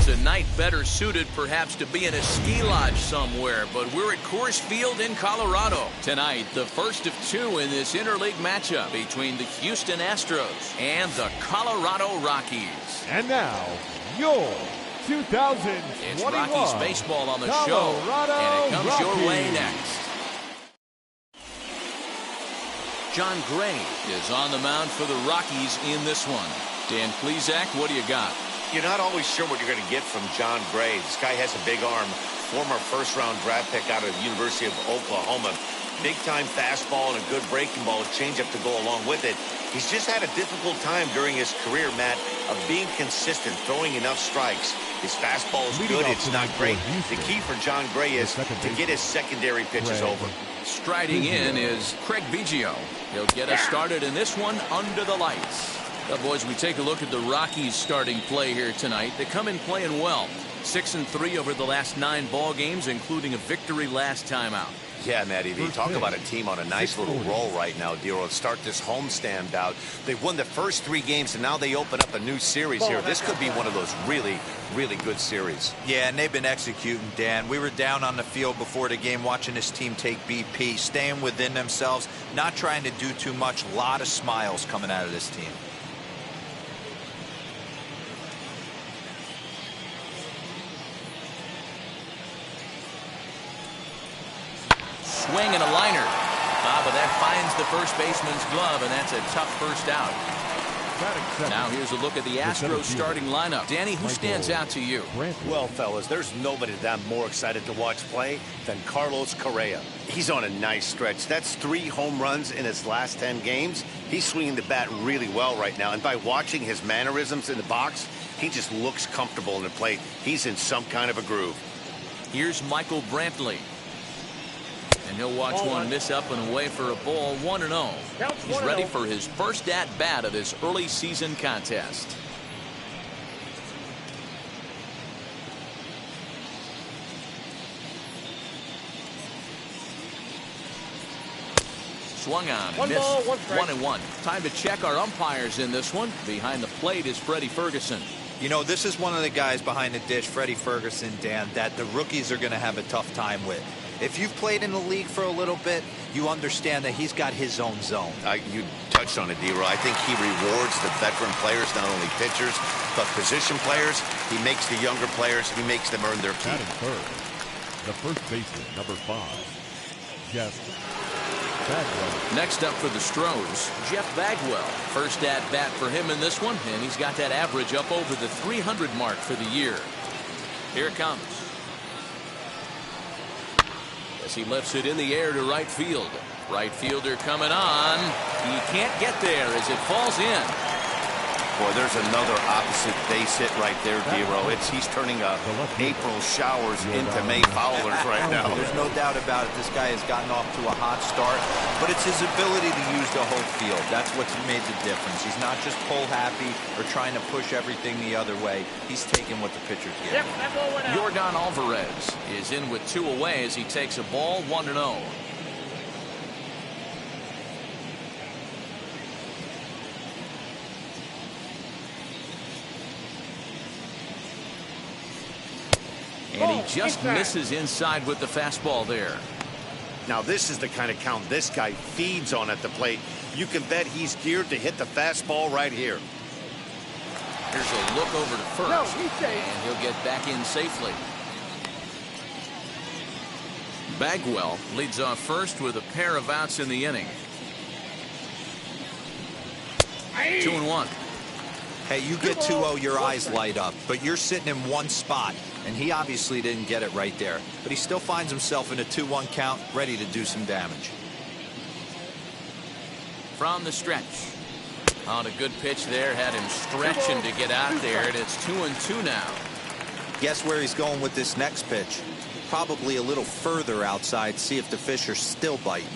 a night better suited perhaps to be in a ski lodge somewhere, but we're at Coors Field in Colorado. Tonight, the first of two in this interleague matchup between the Houston Astros and the Colorado Rockies. And now, your 2021 It's Rockies baseball on the Colorado show, and it comes Rockies. your way next. John Gray is on the mound for the Rockies in this one. Dan Plesac, what do you got? You're not always sure what you're going to get from John Gray. This guy has a big arm, former first-round draft pick out of the University of Oklahoma. Big-time fastball and a good breaking ball, changeup to go along with it. He's just had a difficult time during his career, Matt, of being consistent, throwing enough strikes. His fastball is good, it's not great. The key for John Gray is to get his secondary pitches over. Striding in is Craig Biggio. He'll get us started in this one under the lights. Now, boys, we take a look at the Rockies starting play here tonight. They come in playing well. 6-3 over the last 9 ball games, including a victory last time out. Yeah, Matty, you talk about a team on a nice little roll right now, Dero. Start this homestand out. They've won the first 3 games, and now they open up a new series here. This could be one of those really, really good series. Yeah, and they've been executing, Dan. We were down on the field before the game watching this team take BP, staying within themselves, not trying to do too much. A lot of smiles coming out of this team. Swing and a liner. But that finds the first baseman's glove, and that's a tough first out. Now here's a look at the Astros starting lineup. Danny, who stands out to you? Well, fellas, there's nobody that I'm more excited to watch play than Carlos Correa. He's on a nice stretch. That's 3 home runs in his last 10 games. He's swinging the bat really well right now, and by watching his mannerisms in the box, he just looks comfortable in the plate. He's in some kind of a groove. Here's Michael Brantley. And he'll watch one miss up and away for a ball, 1-0. He's ready for his first at-bat of this early season contest. Swung on and missed. 1-1. Time to check our umpires in this one. Behind the plate is Freddy Ferguson. You know, this is one of the guys behind the dish, Freddy Ferguson, Dan, that the rookies are going to have a tough time with. If you've played in the league for a little bit, you understand that he's got his own zone. You touched on it, D-Roy. I think he rewards the veteran players, not only pitchers, but position players. He makes the younger players, he makes them earn their keep. Batting third, the first baseman, number 5, Jeff Bagwell. Next up for the Astros, Jeff Bagwell. First at-bat for him in this one, and he's got that average up over the 300 mark for the year. Here it comes. As he lifts it in the air to right field. Right fielder coming on. He can't get there as it falls in. Boy, there's another opposite base hit right there, D-Row. He's turning April showers into May foulers right now. There's no doubt about it. This guy has gotten off to a hot start, but it's his ability to use the whole field. That's what's made the difference. He's not just pull happy or trying to push everything the other way. He's taking what the pitcher's giving. Jorgon Alvarez is in with 2 away as he takes a ball, 1-0. And he just misses inside with the fastball there. Now this is the kind of count this guy feeds on at the plate. You can bet he's geared to hit the fastball right here. Here's a look over to first, and he'll get back in safely. Bagwell leads off first with a pair of outs in the inning. 2-1. Hey, you get 2-0, your eyes light up, but you're sitting in one spot, and he obviously didn't get it right there. But he still finds himself in a 2-1 count, ready to do some damage. From the stretch. On a good pitch there, had him stretching to get out there, and it's 2-2 now. Guess where he's going with this next pitch? Probably a little further outside, see if the fish are still biting.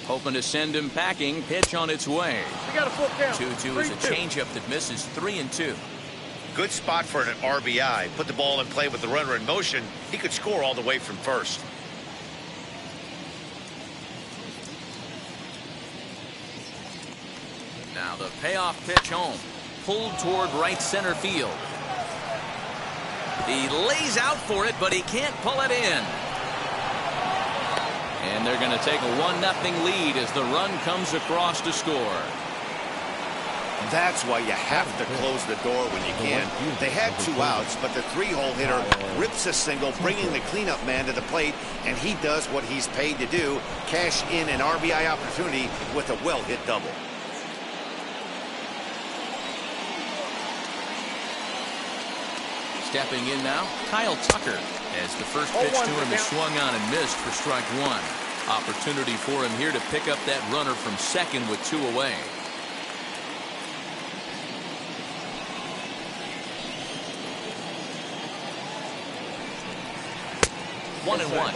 Hoping to send him packing. Pitch on its way. We got a full count. 2-2 is a changeup that misses. 3-2. Good spot for an RBI. Put the ball in play with the runner in motion. He could score all the way from first. Now the payoff pitch home. Pulled toward right center field. He lays out for it, but he can't pull it in. And they're going to take a 1-0 lead as the run comes across to score. That's why you have to close the door when you can. They had 2 outs, but the 3-hole hitter rips a single, bringing the cleanup man to the plate, and he does what he's paid to do, cash in an RBI opportunity with a well-hit double. Stepping in now, Kyle Tucker, as the first pitch to him is swung on and missed for strike 1. Opportunity for him here to pick up that runner from second with 2 away. One and one.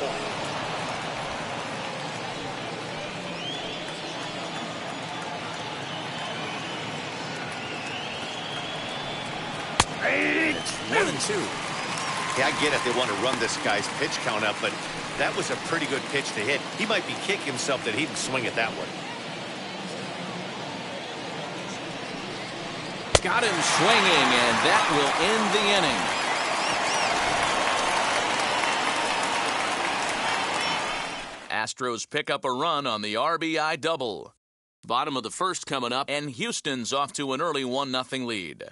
It's 1 and 2. Yeah, I get it. They want to run this guy's pitch count up, but that was a pretty good pitch to hit. He might be kicking himself that he didn't swing it that way. Got him swinging, and that will end the inning. Astros pick up a run on the RBI double. Bottom of the first coming up, and Houston's off to an early 1-0 lead.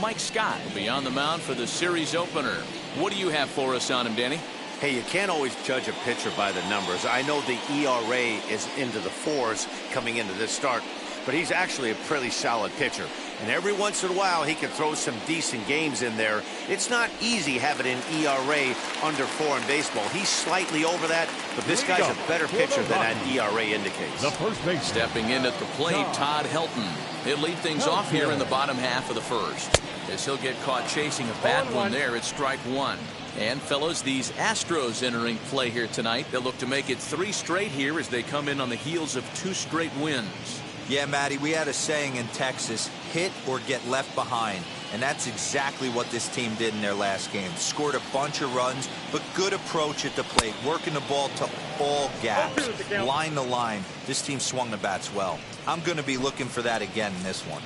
Mike Scott will be on the mound for the series opener. What do you have for us on him, Danny? Hey, you can't always judge a pitcher by the numbers. I know the ERA is into the 4s coming into this start, but he's actually a pretty solid pitcher. And every once in a while, he can throw some decent games in there. It's not easy having an ERA under 4 in baseball. He's slightly over that, but this guy's a better pitcher than that ERA indicates. The first base. Stepping in at the plate, Todd Helton. He'll lead things off here in the bottom half of the first, as he'll get caught chasing a bad one there at strike 1. And fellows, these Astros entering play here tonight. They'll look to make it 3 straight here as they come in on the heels of 2 straight wins. Yeah, Matty, we had a saying in Texas, hit or get left behind. And that's exactly what this team did in their last game. Scored a bunch of runs, but good approach at the plate, working the ball to all gaps, line to line. This team swung the bats well. I'm going to be looking for that again in this one.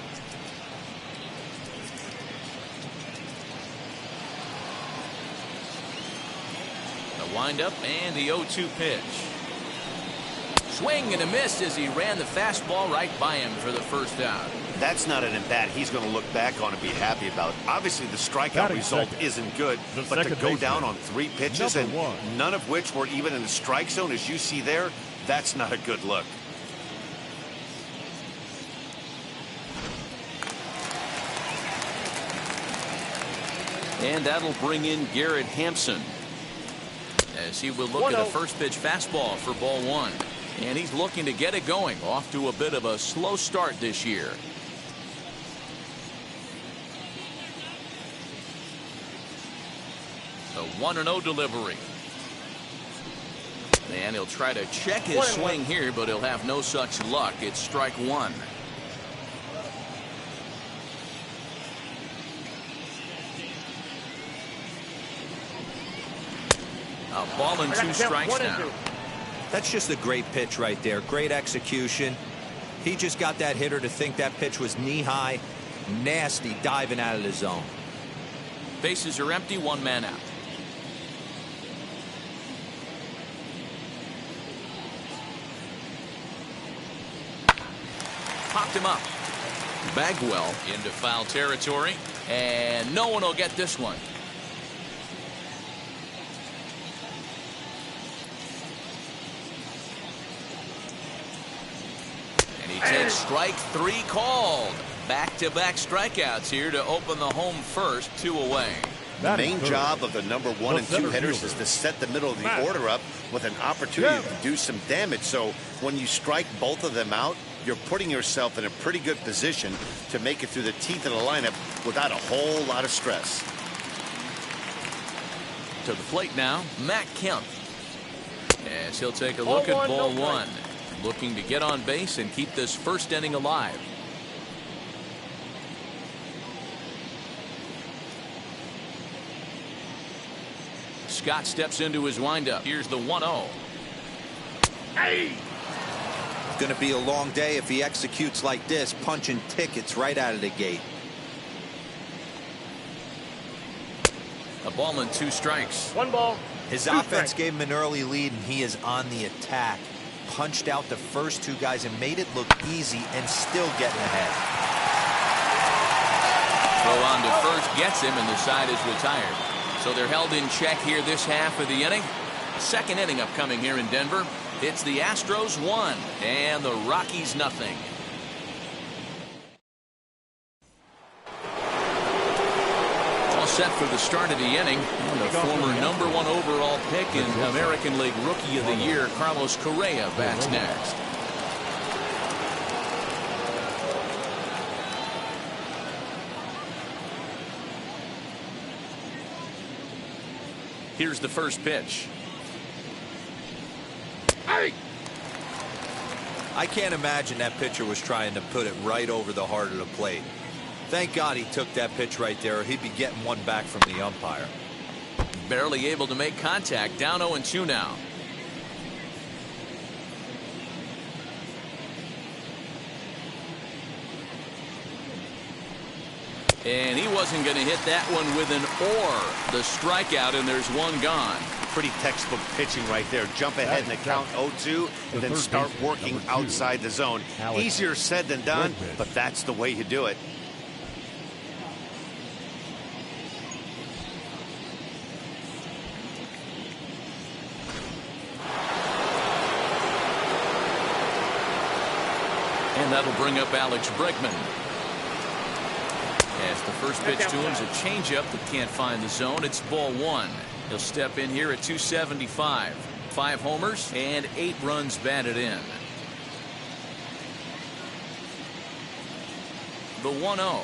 The windup and the 0-2 pitch. Swing and a miss as he ran the fastball right by him for the first out. That's not an at-bat he's going to look back on and be happy about. Obviously, the strikeout result isn't good, but to go down on 3 pitches and none of which were even in the strike zone, as you see there, that's not a good look. And that'll bring in Garrett Hampson, as he will look at a first pitch fastball for ball 1. And he's looking to get it going, off to a bit of a slow start this year. The 1-0 delivery. And he'll try to check his swing here, but he'll have no such luck. It's strike 1. A ball and 2 strikes now. That's just a great pitch right there. Great execution. He just got that hitter to think that pitch was knee-high. Nasty diving out of the zone. Bases are empty, 1 man out. Popped him up. Bagwell into foul territory, and no one will get this one. Takes strike 3 called. Back-to-back strikeouts here to open the home first, 2 away. The main job of the number 1 and 2 hitters is to set the middle of the order up with an opportunity to do some damage. So when you strike both of them out, you're putting yourself in a pretty good position to make it through the teeth of the lineup without a whole lot of stress. To the plate now, Matt Kemp, as he'll take a look at ball 1. Looking to get on base and keep this first inning alive. Scott steps into his windup. Here's the 1-0. Hey! Going to be a long day if he executes like this, punching tickets right out of the gate. A ball and 2 strikes. 1 ball. His 2 offense strikes. gave him an early lead, and he is on the attack. Punched out the first 2 guys and made it look easy, and still getting ahead. Throw on to first gets him, and the side is retired. So they're held in check here this half of the inning. Second inning upcoming here in Denver. It's the Astros 1 and the Rockies nothing. All set for the start of the inning. And the former #1 overall pick in American League Rookie of the Year, Carlos Correa, bats next. Here's the first pitch. I can't imagine that pitcher was trying to put it right over the heart of the plate. Thank God he took that pitch right there, or he'd be getting one back from the umpire. Barely able to make contact. Down 0-2 now. And he wasn't going to hit that one with an or. The strikeout, and there's one gone. Pretty textbook pitching right there. Jump ahead in the count 0-2 and then start working outside the zone. Easier said than done, but that's the way you do it. And that'll bring up Alex Bregman. As the first pitch to him is a changeup that can't find the zone. It's ball 1. He'll step in here at 275. 5 homers and 8 runs batted in. The 1-0.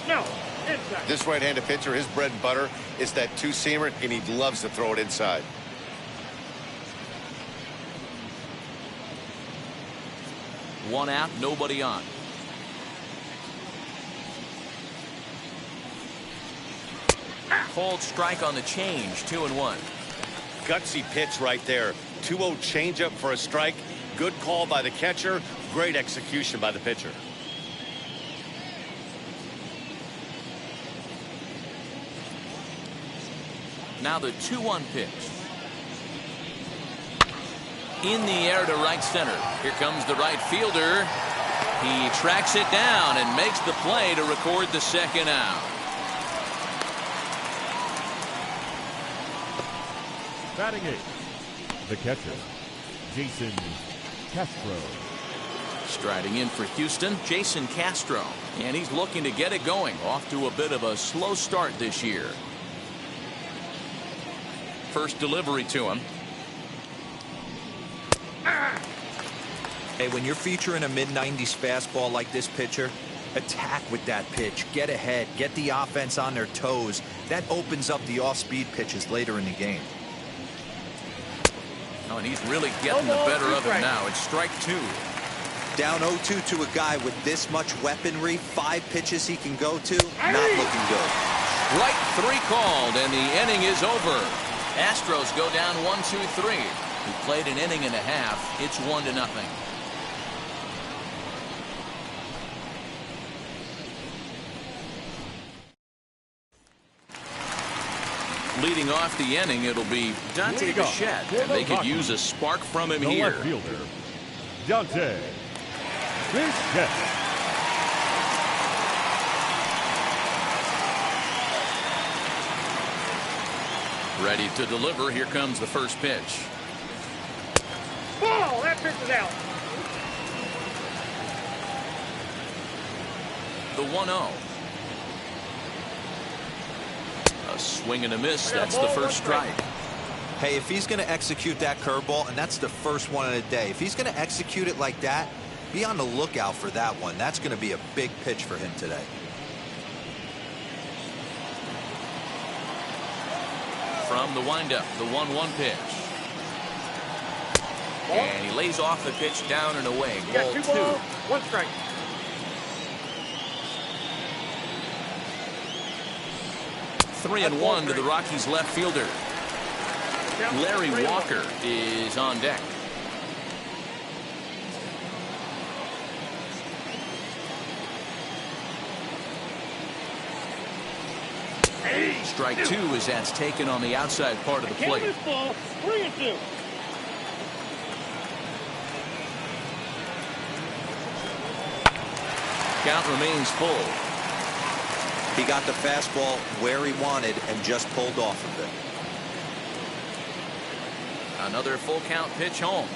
No, inside. This right-handed pitcher, his bread and butter is that 2-seamer, and he loves to throw it inside. One out, nobody on. Cold strike on the change. 2-1. Gutsy pitch right there. 2-0 changeup for a strike. Good call by the catcher. Great execution by the pitcher. Now the 2-1 pitch. In the air to right center. Here comes the right fielder. He tracks it down and makes the play to record the second out. Batting 8th, the catcher, Jason Castro. Striding in for Houston, Jason Castro. And he's looking to get it going. Off to a bit of a slow start this year. First delivery to him. Hey, when you're featuring a mid-90s fastball like this pitcher, attack with that pitch. Get ahead. Get the offense on their toes. That opens up the off-speed pitches later in the game. Oh, and he's really getting the better of it now. It's strike 2. Down 0-2 to a guy with this much weaponry, 5 pitches he can go to, not looking good. Strike 3 called, and the inning is over. Astros go down 1-2-3. We played an inning and a half. It's 1-0. Leading off the inning, it'll be Dante Bichette, and they could use a spark from him here. Left fielder, Dante Bichette. Ready to deliver. Here comes the first pitch. Ball! That pitch is out. The 1-0. A swing and a miss. That's the first strike. Hey, if he's going to execute that curveball, and that's the first one of the day, if he's going to execute it like that, be on the lookout for that one. That's going to be a big pitch for him today. From the windup, the 1-1 pitch. And he lays off the pitch down and away. Ball 2. 1 strike. 3-1 to the Rockies left fielder. Larry Walker is on deck. Strike 2 as that's taken on the outside part of the plate. 3-2. Count remains full. He got the fastball where he wanted and just pulled off of it. Another full count pitch home.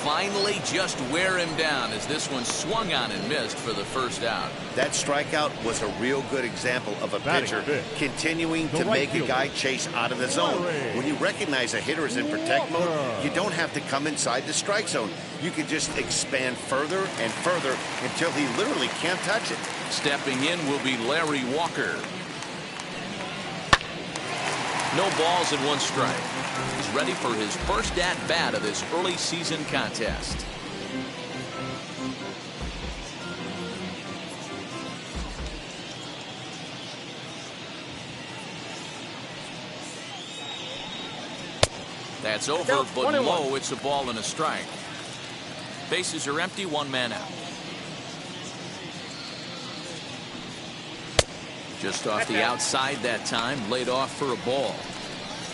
Finally just wear him down as this one swung on and missed for the first out. That strikeout was a real good example of a pitcher continuing to make a guy chase out of the zone. When you recognize a hitter is in protect mode, you don't have to come inside the strike zone. You can just expand further and further until he literally can't touch it. Stepping in will be Larry Walker. No balls and 1 strike. He's ready for his first at-bat of this early season contest. That's over, but low. It's a ball and a strike. Bases are empty, 1 man out. Just off the outside that time, laid off for a ball.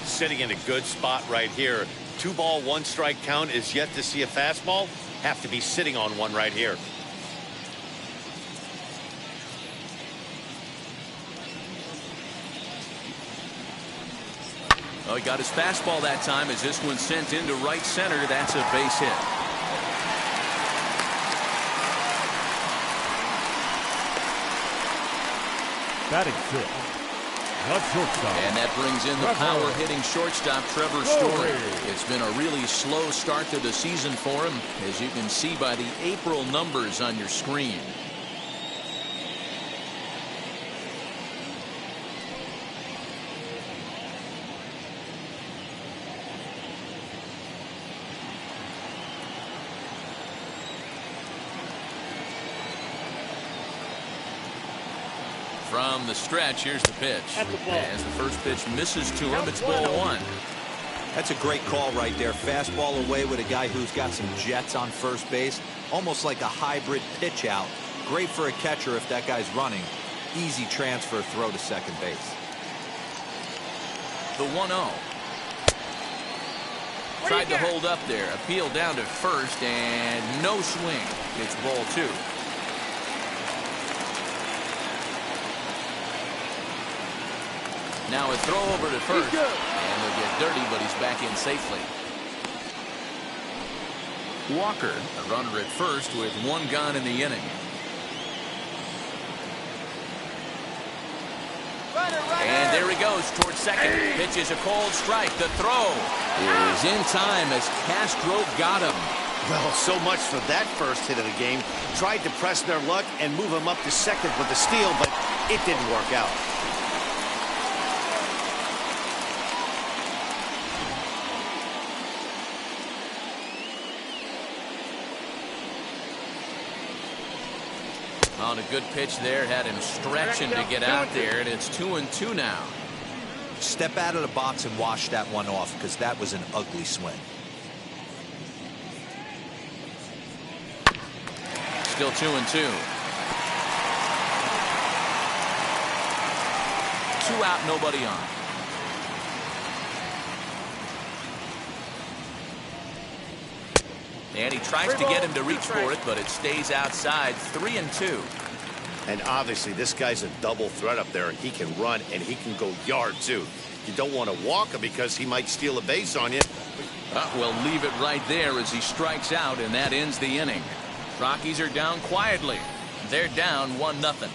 Sitting in a good spot right here. 2 ball, 1 strike count is yet to see a fastball. Have to be sitting on one right here. Oh, he got his fastball that time as this one sent into right center. That's a base hit. Batting 6. The shortstop. And that brings in the power-hitting shortstop, Trevor Story. It's been a really slow start to the season for him, as you can see by the April numbers on your screen. From the stretch, here's the pitch. As the first pitch misses to him, it's ball 1. That's a great call right there. Fastball away with a guy who's got some jets on first base. Almost like a hybrid pitch out. Great for a catcher if that guy's running. Easy transfer throw to second base. The 1-0. Tried to hold up there. Appeal down to first and no swing. It's ball 2. Now a throw over to first, and they'll get dirty, but he's back in safely. Walker, a runner at first with 1 gone in the inning. And there he goes towards second. Pitches a cold strike. The throw is in time as Castro got him. Well, so much for that first hit of the game. Tried to press their luck and move him up to second with the steal, but it didn't work out. On a good pitch there, had him stretching to get out there, and it's 2-2 now. Step out of the box and wash that one off, because that was an ugly swing. Still 2-2. 2 out, nobody on. And he tries to get him to reach for it, but it stays outside. 3-2. And obviously, this guy's a double threat up there. He can run, and he can go yard, too. You don't want to walk him because he might steal a base on you. We'll leave it right there as he strikes out, and that ends the inning. Rockies are down quietly. They're down 1-0.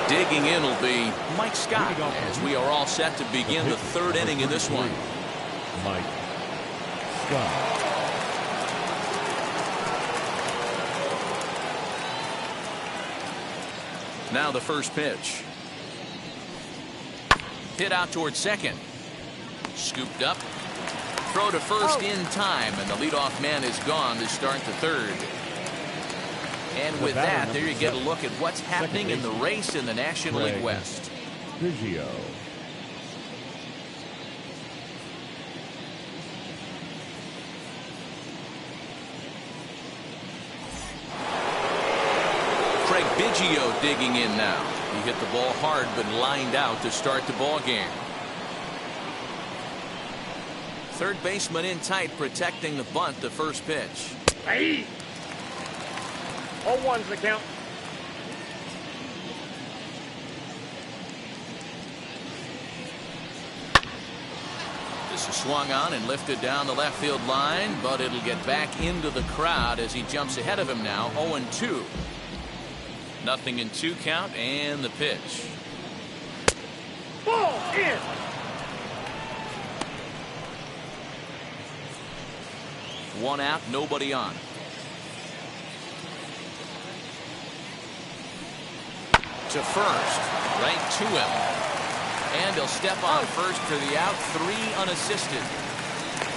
Dig Checking in will be Mike Scott as we are all set to begin the third inning in this one. Mike Scott. Now the first pitch. Hit out towards second. Scooped up. Throw to first in time, and the leadoff man is gone to start the third. And with that, there you get a look at what's happening in the race in the National League West. Biggio. Craig Biggio digging in now. He hit the ball hard but lined out to start the ball game. Third baseman in tight, protecting the bunt. The first pitch. Hey. 0-1's the count. This is swung on and lifted down the left field line, but it'll get back into the crowd as he jumps ahead of him now. 0-2. Nothing in 2 count, and the pitch. Ball in. One out, nobody on. To first, right to him. And he'll step on first for the out. 3 unassisted.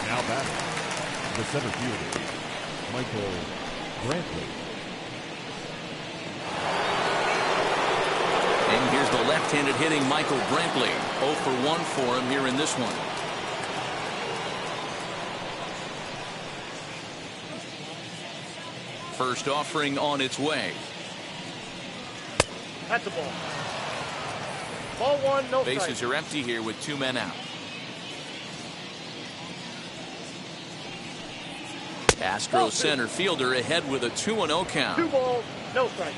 Now batting, the center fielder, Michael Brantley. And here's the left-handed hitting Michael Brantley. 0 for 1 for him here in this one. First offering on its way. That's a ball. Ball 1, no strike. Bases are empty here with 2 men out. Astro center fielder ahead with a 2-0 count. 2 balls, no strike.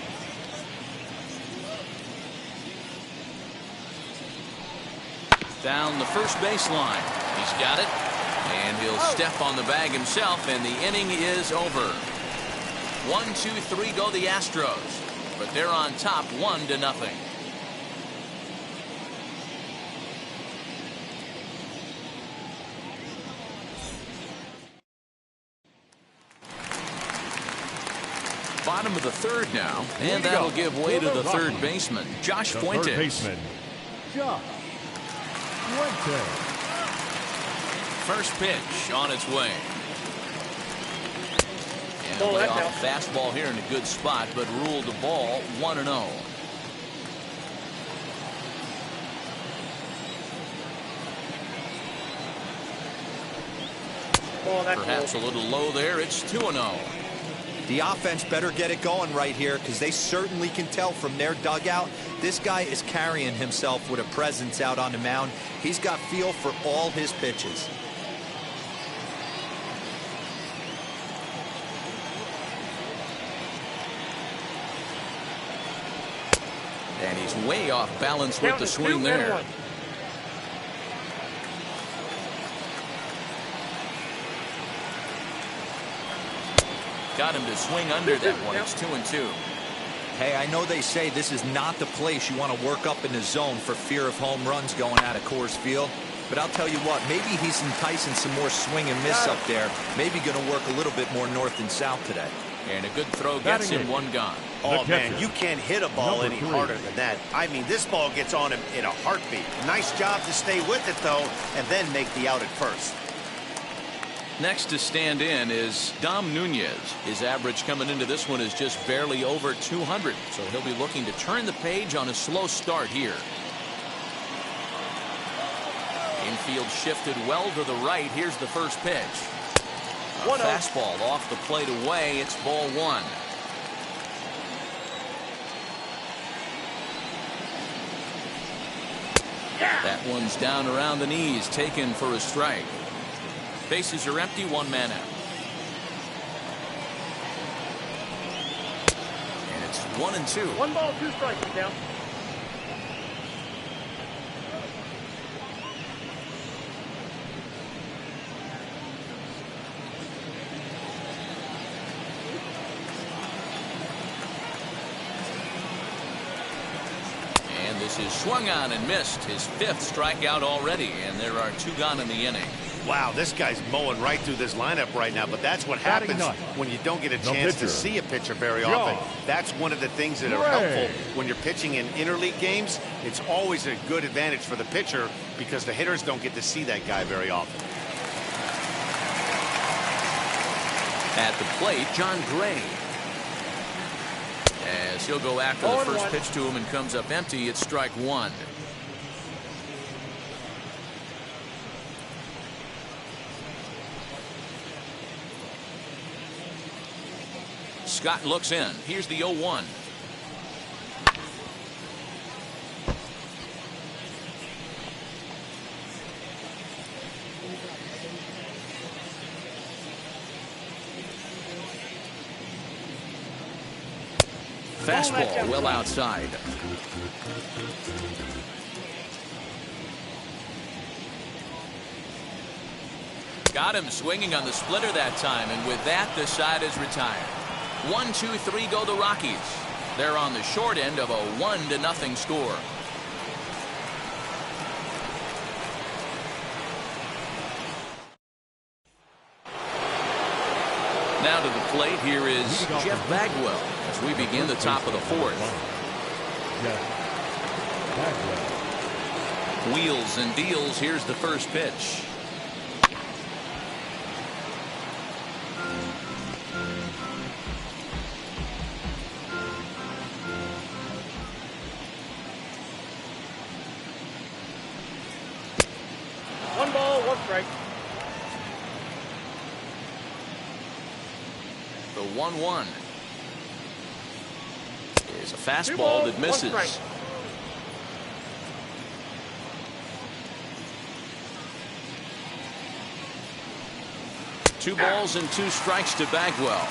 Down the first baseline. He's got it. And he'll step on the bag himself, and the inning is over. 1, 2, 3 go the Astros, but they're on top 1-0. Bottom of the third now, and that'll give way to the third baseman, Josh Fuentes. Third baseman, Josh Fuentes. First pitch on its way. And a way off fastball here in a good spot, but ruled the ball 1-0. Perhaps a little low there. It's 2-0. The offense better get it going right here, because they certainly can tell from their dugout this guy is carrying himself with a presence out on the mound. He's got feel for all his pitches. And he's way off balance with the swing there. Got him to swing under that one. It's 2-2. Hey, I know they say this is not the place you want to work up in the zone for fear of home runs going out of Coors Field. But I'll tell you what, maybe he's enticing some more swing and miss up there. Maybe going to work a little bit more north and south today. And a good throw gets him, 1 gone. Oh, man, you can't hit a ball any harder than that. I mean, this ball gets on him in a heartbeat. Nice job to stay with it, though, and then make the out at first. Next to stand in is Dom Nunez. His average coming into this one is just barely over 200, so he'll be looking to turn the page on a slow start here. Infield shifted well to the right. Here's the first pitch. A fastball off the plate away. It's ball 1. That one's down around the knees, taken for a strike. Bases are empty, 1 man out. And it's 1-2. 1 ball, 2 strikes down. And This is swung on and missed. His 5th strikeout already, and there are 2 gone in the inning. Wow, this guy's mowing right through this lineup right now, but that's what happens when you don't get a chance to see a pitcher very often. That's one of the things that are helpful when you're pitching in interleague games. It's always a good advantage for the pitcher because the hitters don't get to see that guy very often. At the plate, John Gray. As he'll go after the first pitch to him and comes up empty, it's strike 1. Scott looks in. Here's the 0-1. Fastball well outside. Got him swinging on the splitter that time, and with that, the side is retired. 1, 2, 3 go the Rockies. They're on the short end of a 1-0 score. Now to the plate, here is Jeff Bagwell as we begin the top of the 4th. Wheels and deals. Here's the first pitch. One ball, 1 strike. The 1-1 is a fastball that misses. 2 balls and 2 strikes to Bagwell.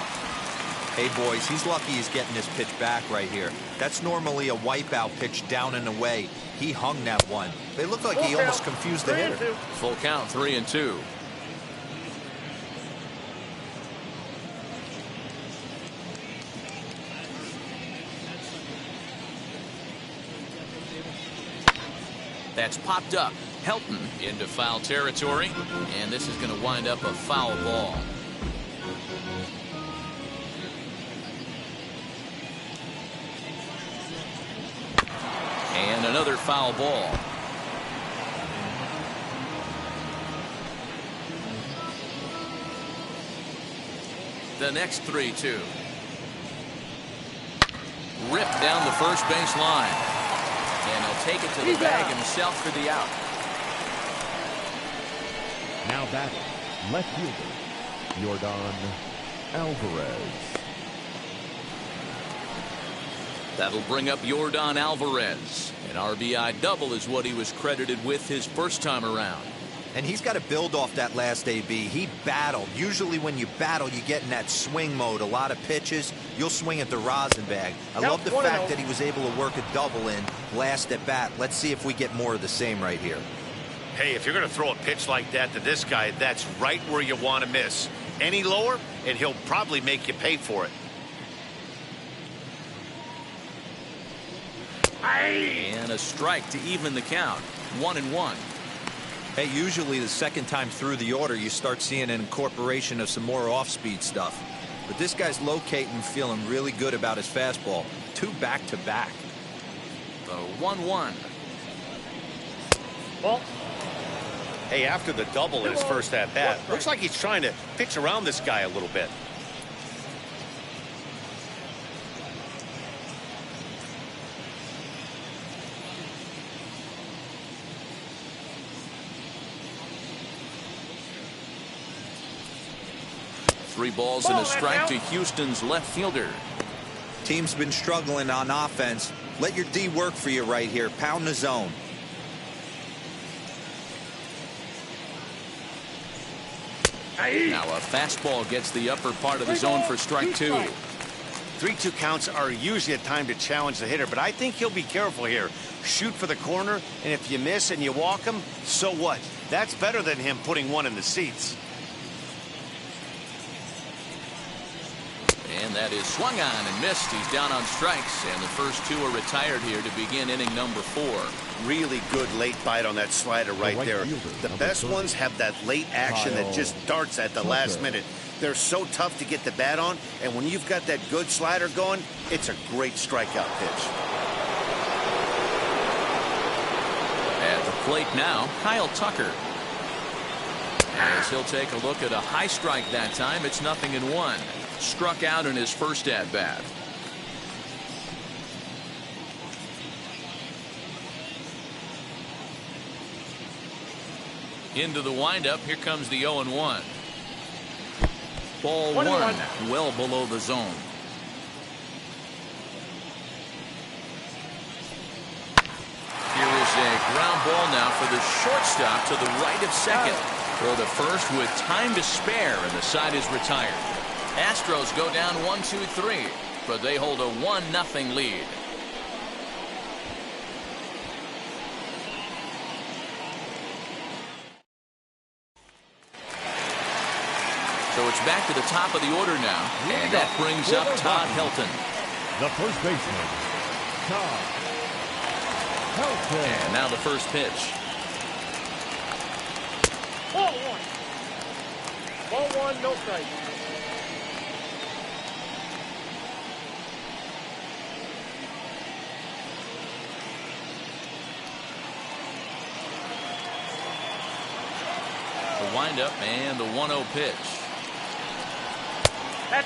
Hey, boys, he's lucky he's getting this pitch back right here. That's normally a wipeout pitch down and away. He hung that one. They look like he almost confused the hitter. Full count, 3-2. That's popped up. Helton into foul territory, and this is going to wind up a foul ball. And another foul ball. The next 3-2. Ripped down the first base line. And he'll take it to the bag himself for the out. Now back, left fielder, Jorgon Alvarez. That'll bring up Jorgon Alvarez. An RBI double is what he was credited with his first time around. And he's got to build off that last AB. He battled. Usually when you battle, you get in that swing mode. A lot of pitches, you'll swing at the rosin bag. I love the fact that he was able to work a double in last at bat. Let's see if we get more of the same right here. Hey, if you're going to throw a pitch like that to this guy, that's right where you want to miss. Any lower, and he'll probably make you pay for it. And a strike to even the count. 1-1. Hey, usually the second time through the order, you start seeing an incorporation of some more off-speed stuff. But this guy's locating, feeling really good about his fastball. 2 back-to-back. The 1-1. Ball. Hey, after the double in his first at-bat, looks like he's trying to pitch around this guy a little bit. Three balls and a strike to Houston's left fielder. Team's been struggling on offense. Let your D work for you right here. Pound the zone. Now a fastball gets the upper part of the zone for strike 2. 3-2 counts are usually a time to challenge the hitter, but I think he'll be careful here. Shoot for the corner, and if you miss and you walk him, so what? That's better than him putting one in the seats. And And that is swung on and missed. He's down on strikes, and the first two are retired here to begin inning number 4. Really good late bite on that slider right there. The best ones have that late action that just darts at the last minute. They're so tough to get the bat on, and when you've got that good slider going, it's a great strikeout pitch. At the plate now, Kyle Tucker. As he'll take a look at a high strike that time, it's 0-1. Struck out in his first at-bat. Into the windup, here comes the 0-1. Ball 1, well below the zone. Here is a ground ball now for the shortstop to the right of second. Throw the first with time to spare, and the side is retired. Astros go down 1-2-3, but they hold a 1-0 lead. So it's back to the top of the order now, and that brings up Todd Helton. The first baseman, Todd Helton. And now the first pitch. Ball 1. Ball 1, no strike. The windup and the 1-0 pitch.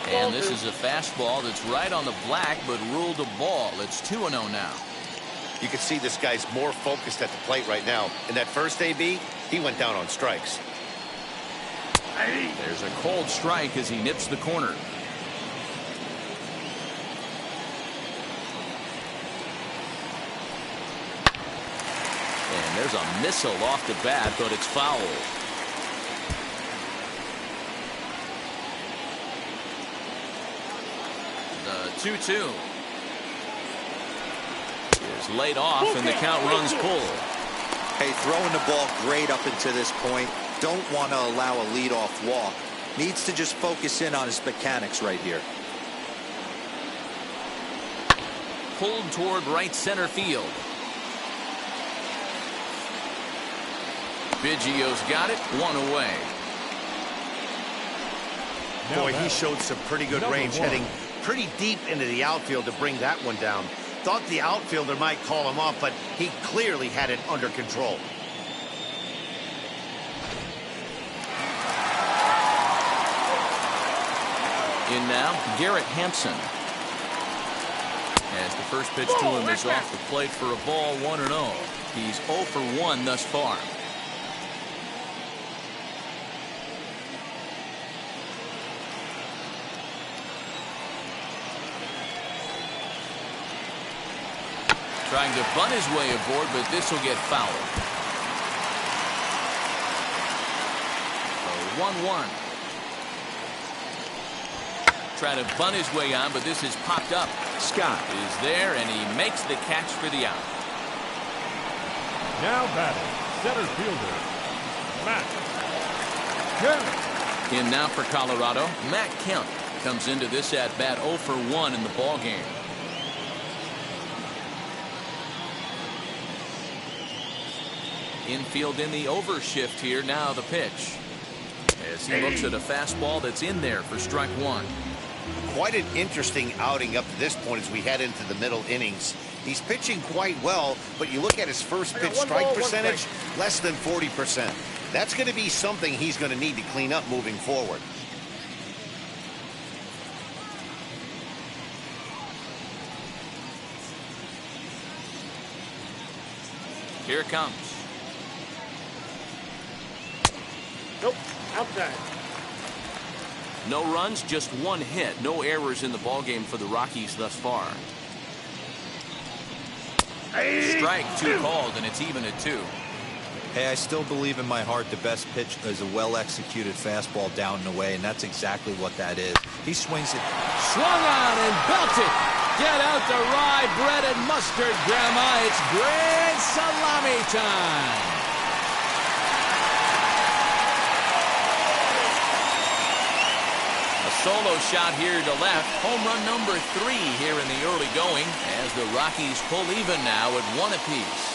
And this is a fastball that's right on the black, but ruled a ball. It's 2-0 now. You can see this guy's more focused at the plate right now. In that first AB, he went down on strikes. There's a cold strike as he nips the corner. And there's a missile off the bat, but it's foul. The 2-2 is laid off, and the count runs full. Hey, throwing the ball great up until this point. Don't want to allow a leadoff walk. Needs to just focus in on his mechanics right here. Pulled toward right center field. Biggio's got it, 1 away. Boy, he showed some pretty good range, heading pretty deep into the outfield to bring that one down. Thought the outfielder might call him off, but he clearly had it under control. In now, Garrett Hampson. As the first pitch to him is off the plate for a ball, 1-0. He's 0 for 1 thus far. Trying to bunt his way aboard, but this will get fouled. 1-1. Trying to bunt his way on, but this is popped up. Scott is there, and he makes the catch for the out. Now batting, center fielder, Matt Kemp. In now for Colorado, Matt Kemp comes into this at-bat 0 for 1 in the ballgame. Infield in the overshift here. Now the pitch. As he looks at a fastball that's in there for strike 1. Quite an interesting outing up to this point as we head into the middle innings. He's pitching quite well, but you look at his first pitch strike percentage, less than 40%. That's going to be something he's going to need to clean up moving forward. Here it comes. Nope, outside. No runs, just 1 hit. No errors in the ballgame for the Rockies thus far. Strike 2 called, and it's even at 2. Hey, I still believe in my heart the best pitch is a well-executed fastball down and away, and that's exactly what that is. He swings it. Swung on and belted. Get out the rye bread and mustard, Grandma. It's grand salami time. solo shot here to left. Home run number 3 here in the early going as the Rockies pull even now at 1 apiece.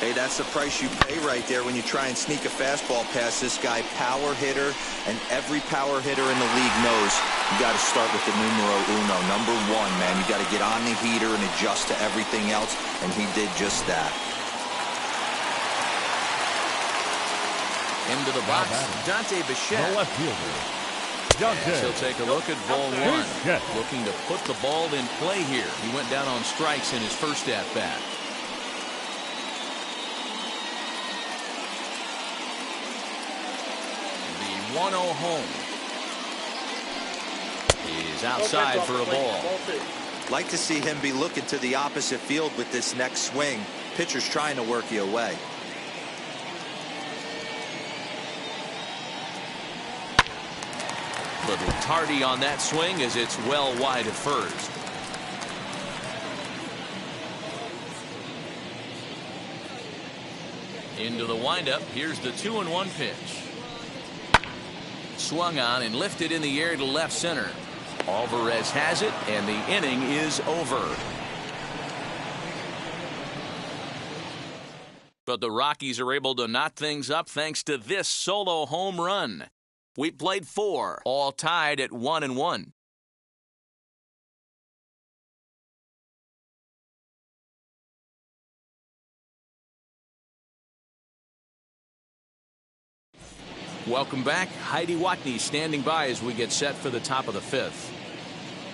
Hey, that's the price you pay right there when you try and sneak a fastball past this guy. Power hitter, and every power hitter in the league knows you got to start with the numero uno, number 1, man. You got to get on the heater and adjust to everything else, and he did just that. Into the box, Dante Bichette. The left fielder, As he'll take a look at ball 1. Looking to put the ball in play here. He went down on strikes in his first at-bat. The 1-0 home. He's outside for a ball. Like to see him be looking to the opposite field with this next swing. Pitcher's trying to work you away. Little tardy on that swing as it's well wide at first. Into the windup. Here's the 2-1 pitch. Swung on and lifted in the air to left center. Alvarez has it, and the inning is over. But the Rockies are able to knot things up thanks to this solo home run. We played 4, all tied at 1-1. Welcome back. Heidi Watney standing by as we get set for the top of the 5th.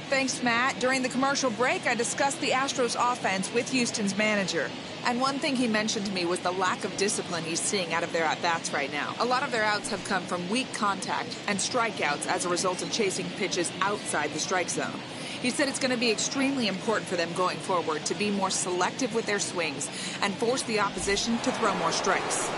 Thanks, Matt. During the commercial break, I discussed the Astros offense with Houston's manager. And one thing he mentioned to me was the lack of discipline he's seeing out of their at-bats right now. A lot of their outs have come from weak contact and strikeouts as a result of chasing pitches outside the strike zone. He said it's going to be extremely important for them going forward to be more selective with their swings and force the opposition to throw more strikes.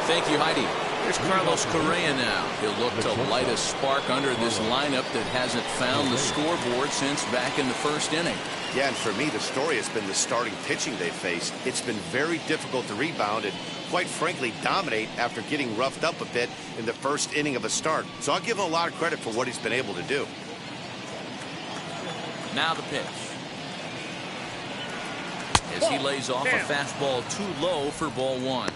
Thank you, Heidi. Here's Carlos Correa now. He'll look to light a spark under this lineup that hasn't found the scoreboard since back in the first inning. Yeah, and for me, the story has been the starting pitching they faced. It's been very difficult to rebound and, quite frankly, dominate after getting roughed up a bit in the first inning of a start. So I'll give him a lot of credit for what he's been able to do. Now the pitch. As he lays off a fastball too low for ball 1.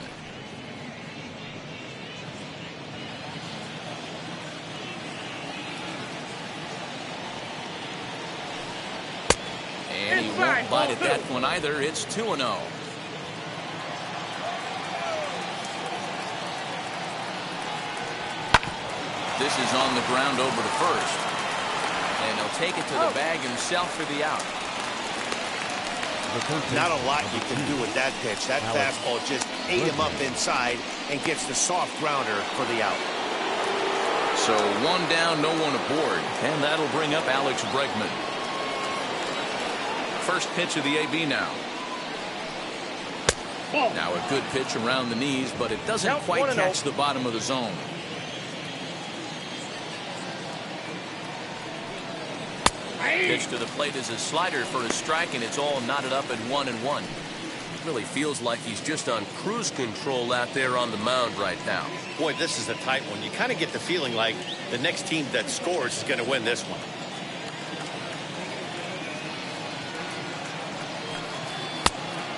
And he won't bite at that one either. It's 2-0. This is on the ground over to first. And he'll take it to the bag himself for the out. Not a lot you can do with that pitch. That fastball just ate him up inside and gets the soft grounder for the out. So 1 down, no one aboard. And that'll bring up Alex Bregman. First pitch of the AB now. Now a good pitch around the knees, but it doesn't quite catch the bottom of the zone. Pitch to the plate is a slider for a strike, and it's all knotted up at 1-1. Really feels like he's just on cruise control out there on the mound right now. Boy, this is a tight one. You kind of get the feeling like the next team that scores is going to win this one.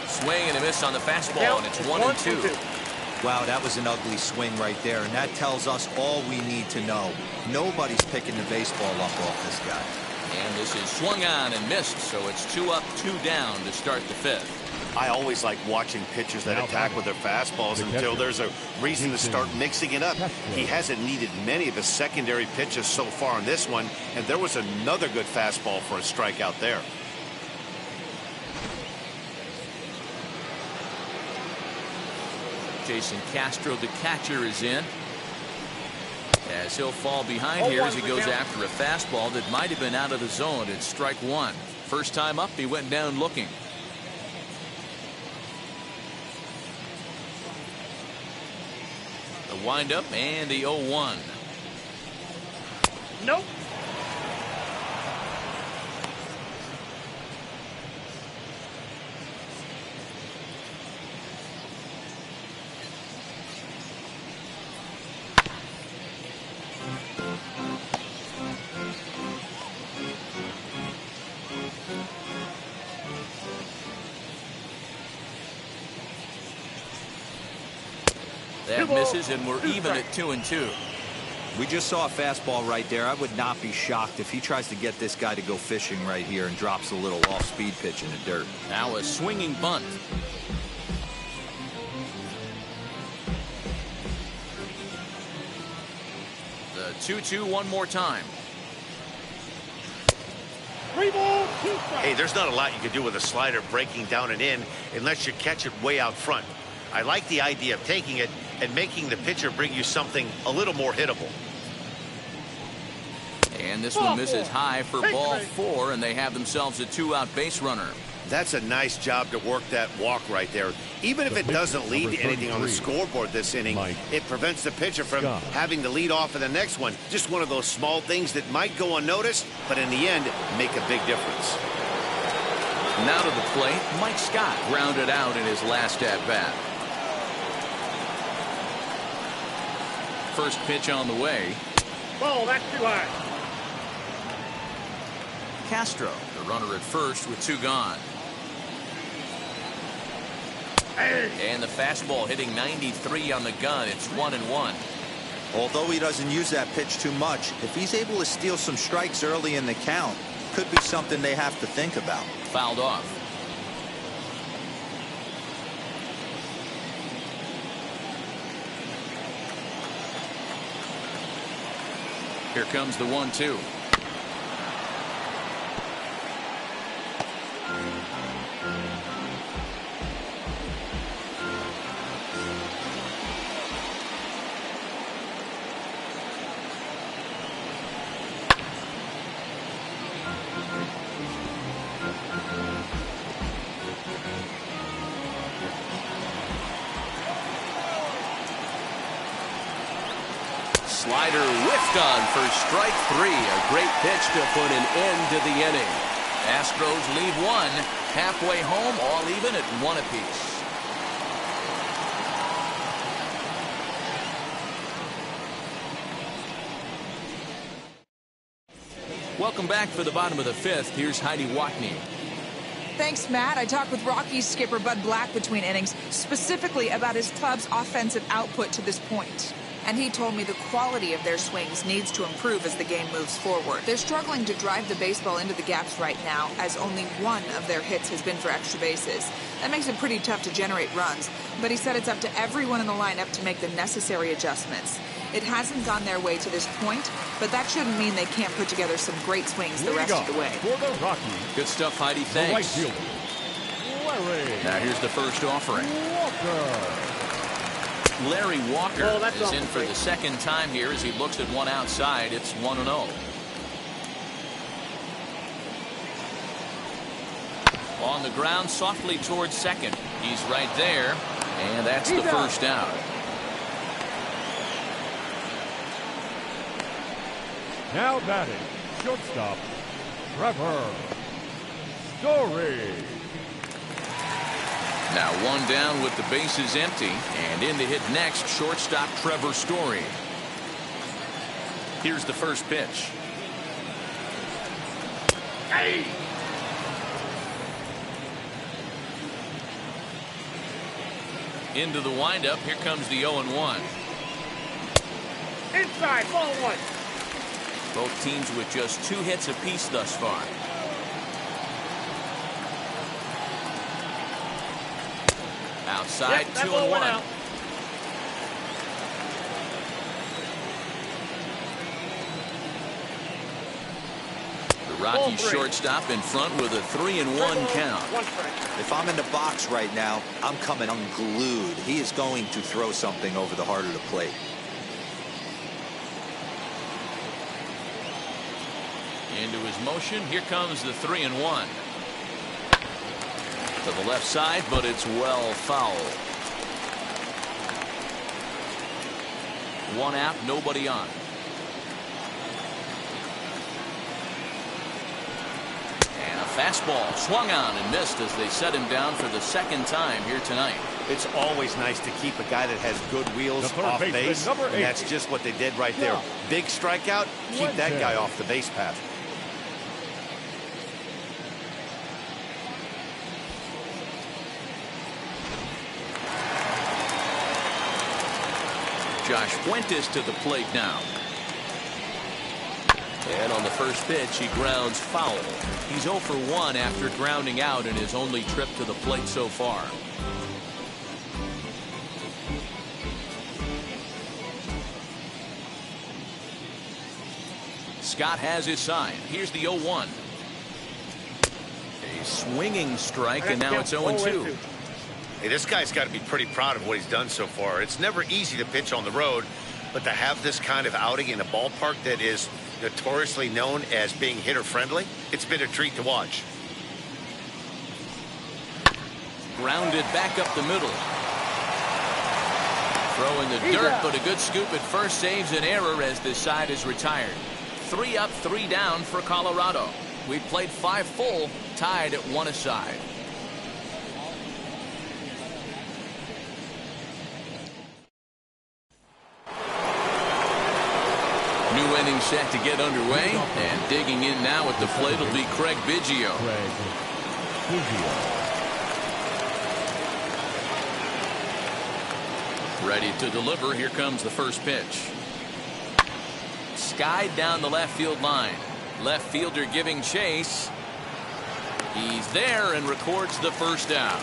Swing and a miss on the fastball, and it's 1-2. Wow, that was an ugly swing right there, and that tells us all we need to know. Nobody's picking the baseball up off this guy. And this is swung on and missed, so it's 2 up, 2 down to start the 5th. I always like watching pitchers that attack with their fastballs until there's a reason to start mixing it up. He hasn't needed many of his secondary pitches so far in this one, and there was another good fastball for a strikeout there. Jason Castro, the catcher, is in. As he'll fall behind here as he goes after a fastball that might have been out of the zone. It's strike 1. First time up, he went down looking. The windup and the 0-1. Nope. That misses, and we're even at 2-2. We just saw a fastball right there. I would not be shocked if he tries to get this guy to go fishing right here and drops a little off-speed pitch in the dirt. Now a swinging bunt. The 2-2 one more time. 3 balls, 2 strikes. Hey, there's not a lot you can do with a slider breaking down and in unless you catch it way out front. I like the idea of taking it and making the pitcher bring you something a little more hittable. And this one misses high for ball 4, and they have themselves a 2-out base runner. That's a nice job to work that walk right there. Even if it doesn't lead to anything on the scoreboard this inning, it prevents the pitcher from having to lead off in the next one. Just one of those small things that might go unnoticed, but in the end, make a big difference. Now to the plate, Mike Scott grounded out in his last at-bat. First pitch on the way. Ball, that's too high. Castro, the runner at first with 2 gone. And the fastball hitting 93 on the gun. It's 1-1. Although he doesn't use that pitch too much, if he's able to steal some strikes early in the count, could be something they have to think about. Fouled off. Here comes the 1-2. Slider whiffed on for strike 3. A great pitch to put an end to the inning. Astros lead 1. Halfway home, all even at 1 apiece. Welcome back for the bottom of the 5th. Here's Heidi Watney. Thanks, Matt. I talked with Rockies skipper Bud Black between innings, specifically about his club's offensive output to this point. And he told me the quality of their swings needs to improve as the game moves forward. They're struggling to drive the baseball into the gaps right now, as only 1 of their hits has been for extra bases. That makes it pretty tough to generate runs, but he said it's up to everyone in the lineup to make the necessary adjustments. It hasn't gone their way to this point, but that shouldn't mean they can't put together some great swings the rest of the way. For the Rockies, Good stuff, Heidi. Thanks. right fielder, Larry Now here's the first offering. Walker. Larry Walker that's is off in the for plate. the second time here as he looks at one outside. It's 1-0. On the ground softly towards second. He's right there, and that's the first out. Now batting, shortstop, Trevor Story. Now 1 down with the bases empty, and in to hit next, shortstop Trevor Story. Here's the first pitch. Hey! Into the windup. Here comes the 0-1. Inside, ball 1. Both teams with just 2 hits apiece thus far. Outside, Yep, that ball 2-1. went out. The Rockies Ball 3. shortstop in front with a 3-1 count. 1 strike. If I'm in the box right now, I'm coming unglued. He is going to throw something over the heart of the plate. Into his motion. Here comes the 3-1. To the left side, but it's well fouled. 1 out, nobody on. And a Fastball swung on and missed as they set him down for the second time here tonight. It's always nice to keep a guy that has good wheels off base. And that's just what they did right there. Big strikeout. Keep that guy off the base path. Josh Fuentes to the plate now. And on the first pitch, he grounds foul. He's 0 for 1 after grounding out in his only trip to the plate so far. Scott has his sign. Here's the 0-1. A swinging strike, and now it's 0-2. Hey, this guy's got to be pretty proud of what he's done so far. It's never easy to pitch on the road, but to have this kind of outing in a ballpark that is notoriously known as being hitter-friendly, it's been a treat to watch. Grounded back up the middle. Throwing the dirt, but a good scoop at first saves an error as this side is retired. 3 up, 3 down for Colorado. We've played 5 full, tied at 1 aside. New inning set to get underway, and digging in now at the plate will be Craig Biggio. Ready to deliver. Here comes the first pitch. Skied down the left field line. Left fielder giving chase. He's there and records the first down.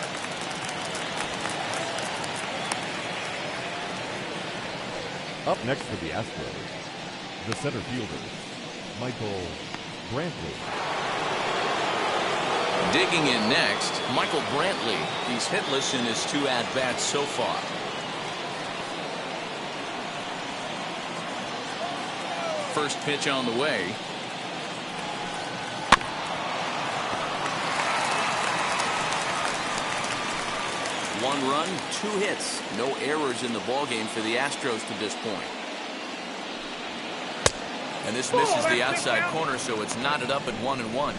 Up next for the Astros, the center fielder, Michael Brantley. Digging in next, Michael Brantley. He's hitless in his 2 at-bats so far. First pitch on the way. One run, 2 hits, no errors in the ballgame for the Astros to this point. And this misses the outside corner, so it's knotted up at 1-1.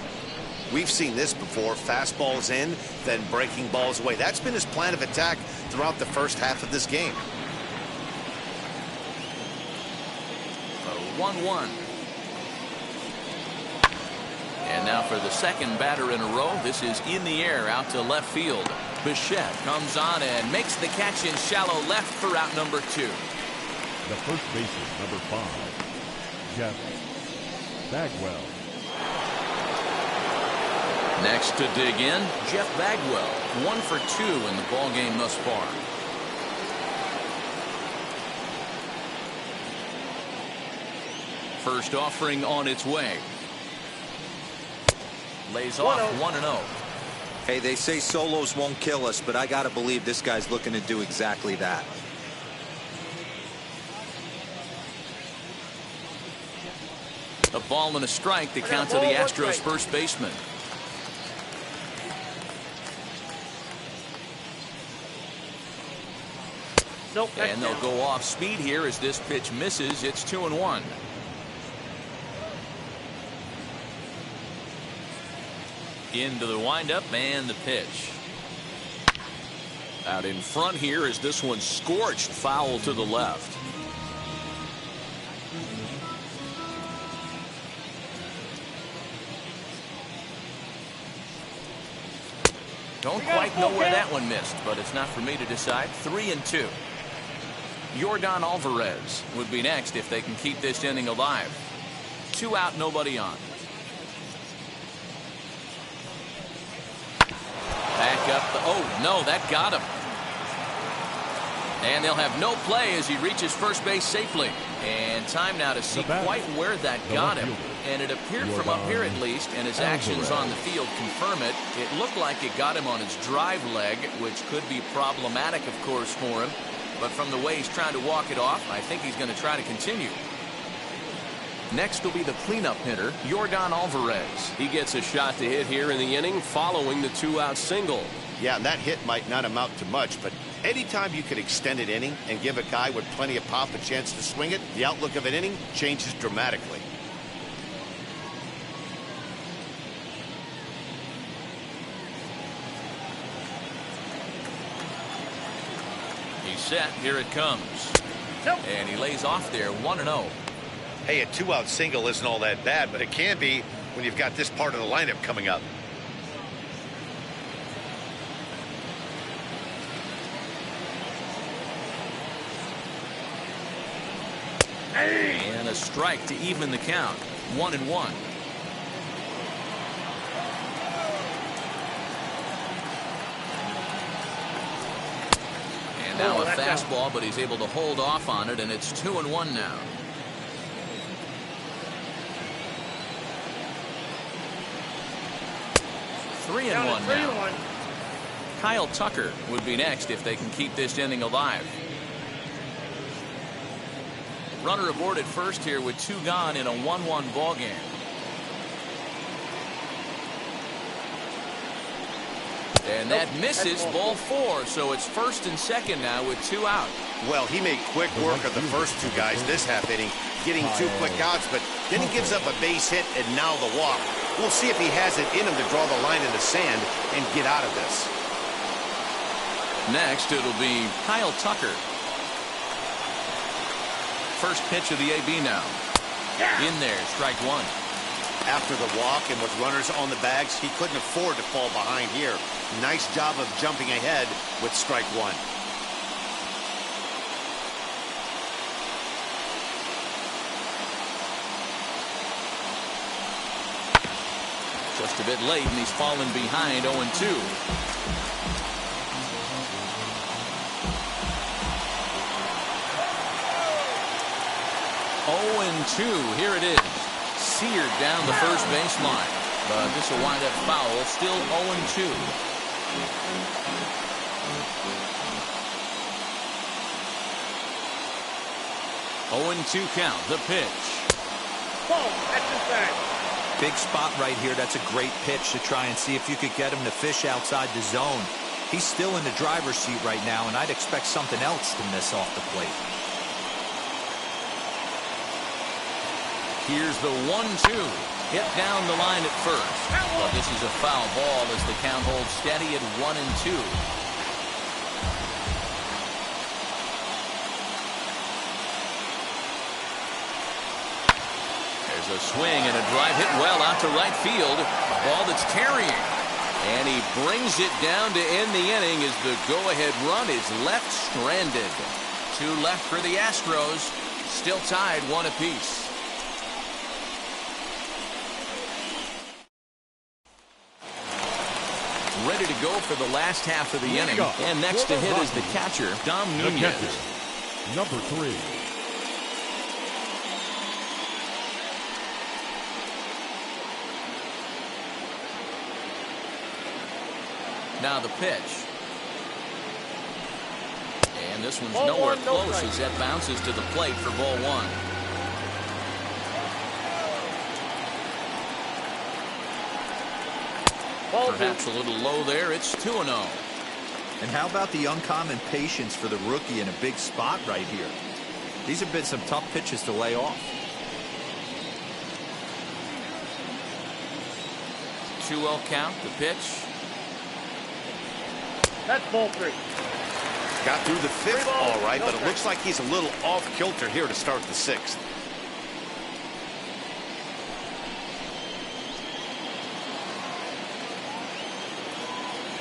We've seen this before. Fastballs in, then breaking balls away. That's been his plan of attack throughout the first half of this game. 1-1. And now for the second batter in a row. This is in the air out to left field. Bichette comes on and makes the catch in shallow left for out number 2. The first baseman, number 5, Jeff Bagwell. Next to dig in, Jeff Bagwell. 1 for 2 in the ballgame thus far. First offering on its way. Lays off 1-0. Hey, they say solos won't kill us, but I got to believe this guy's looking to do exactly that. A ball and a strike to count to the Astros first baseman. And they'll go off speed here as this pitch misses. It's 2-1. Into the windup and the pitch. Out in front here is this one scorched foul to the left. Don't quite know where that one missed, but it's not for me to decide. 3-2. Jorgon Alvarez would be next if they can keep this inning alive. 2 out, nobody on. Back up. Oh, no, that got him. And they'll have no play as he reaches first base safely. And time now to see quite where that got him. And it appeared from up here at least, and his actions on the field confirm it. It looked like it got him on his drive leg, which could be problematic, of course, for him. But from the way he's trying to walk it off, I think he's going to try to continue. Next will be the cleanup hitter, Jorgon Alvarez. He gets a shot to hit here in the inning following the 2-out single. Yeah, and that hit might not amount to much, but anytime you can extend an inning and give a guy with plenty of pop a chance to swing it, the outlook of an inning changes dramatically. set. Here it comes. And he lays off there 1-0. Hey, a 2-out single isn't all that bad, but it can be when you've got this part of the lineup coming up. And a strike to even the count. 1-1. And now a fastball, but he's able to hold off on it, and it's 2-1 now. Three and one now. Kyle Tucker would be next if they can keep this inning alive. Runner aboard at first here with 2 gone in a 1-1 ball game. And that misses, ball 4, so it's first and second now with 2 out. Well, he made quick work of the first 2 guys this half inning, getting 2 quick outs, but then he gives up a base hit and now the walk. We'll see if he has it in him to draw the line in the sand and get out of this. Next, it'll be Kyle Tucker. First pitch of the AB now. In there, strike 1. After the walk and with runners on the bags, he couldn't afford to fall behind here. Nice job of jumping ahead with strike 1. Just a bit late, and he's fallen behind 0-2. 0-2. Here it is. Seared down the first baseline. But this will wind up foul. Still 0-2. 0-2 count. The pitch. Ball. That's his bag. Big spot right here. That's a great pitch to try and see if you could get him to fish outside the zone. He's still in the driver's seat right now, and I'd expect something else to miss off the plate. Here's the 1-2. Hit down the line at first. But this is a foul ball as the count holds steady at 1-2. There's a swing and a drive hit well out to right field. A ball that's carrying. And he brings it down to end the inning as the go-ahead run is left stranded. 2 left for the Astros. Still tied 1 apiece. Ready to go for the last half of the inning. And next to hit is the catcher, Dom Nunez. Number 3. Now the pitch. And this one's nowhere close as that bounces to the plate for ball 1. Perhaps a little low there. It's 2-0. And how about the uncommon patience for the rookie in a big spot right here? These have been some tough pitches to lay off. 2-0 count. The pitch. That's ball 3. Got through the 5th all right, but it looks like he's a little off kilter here to start the 6th.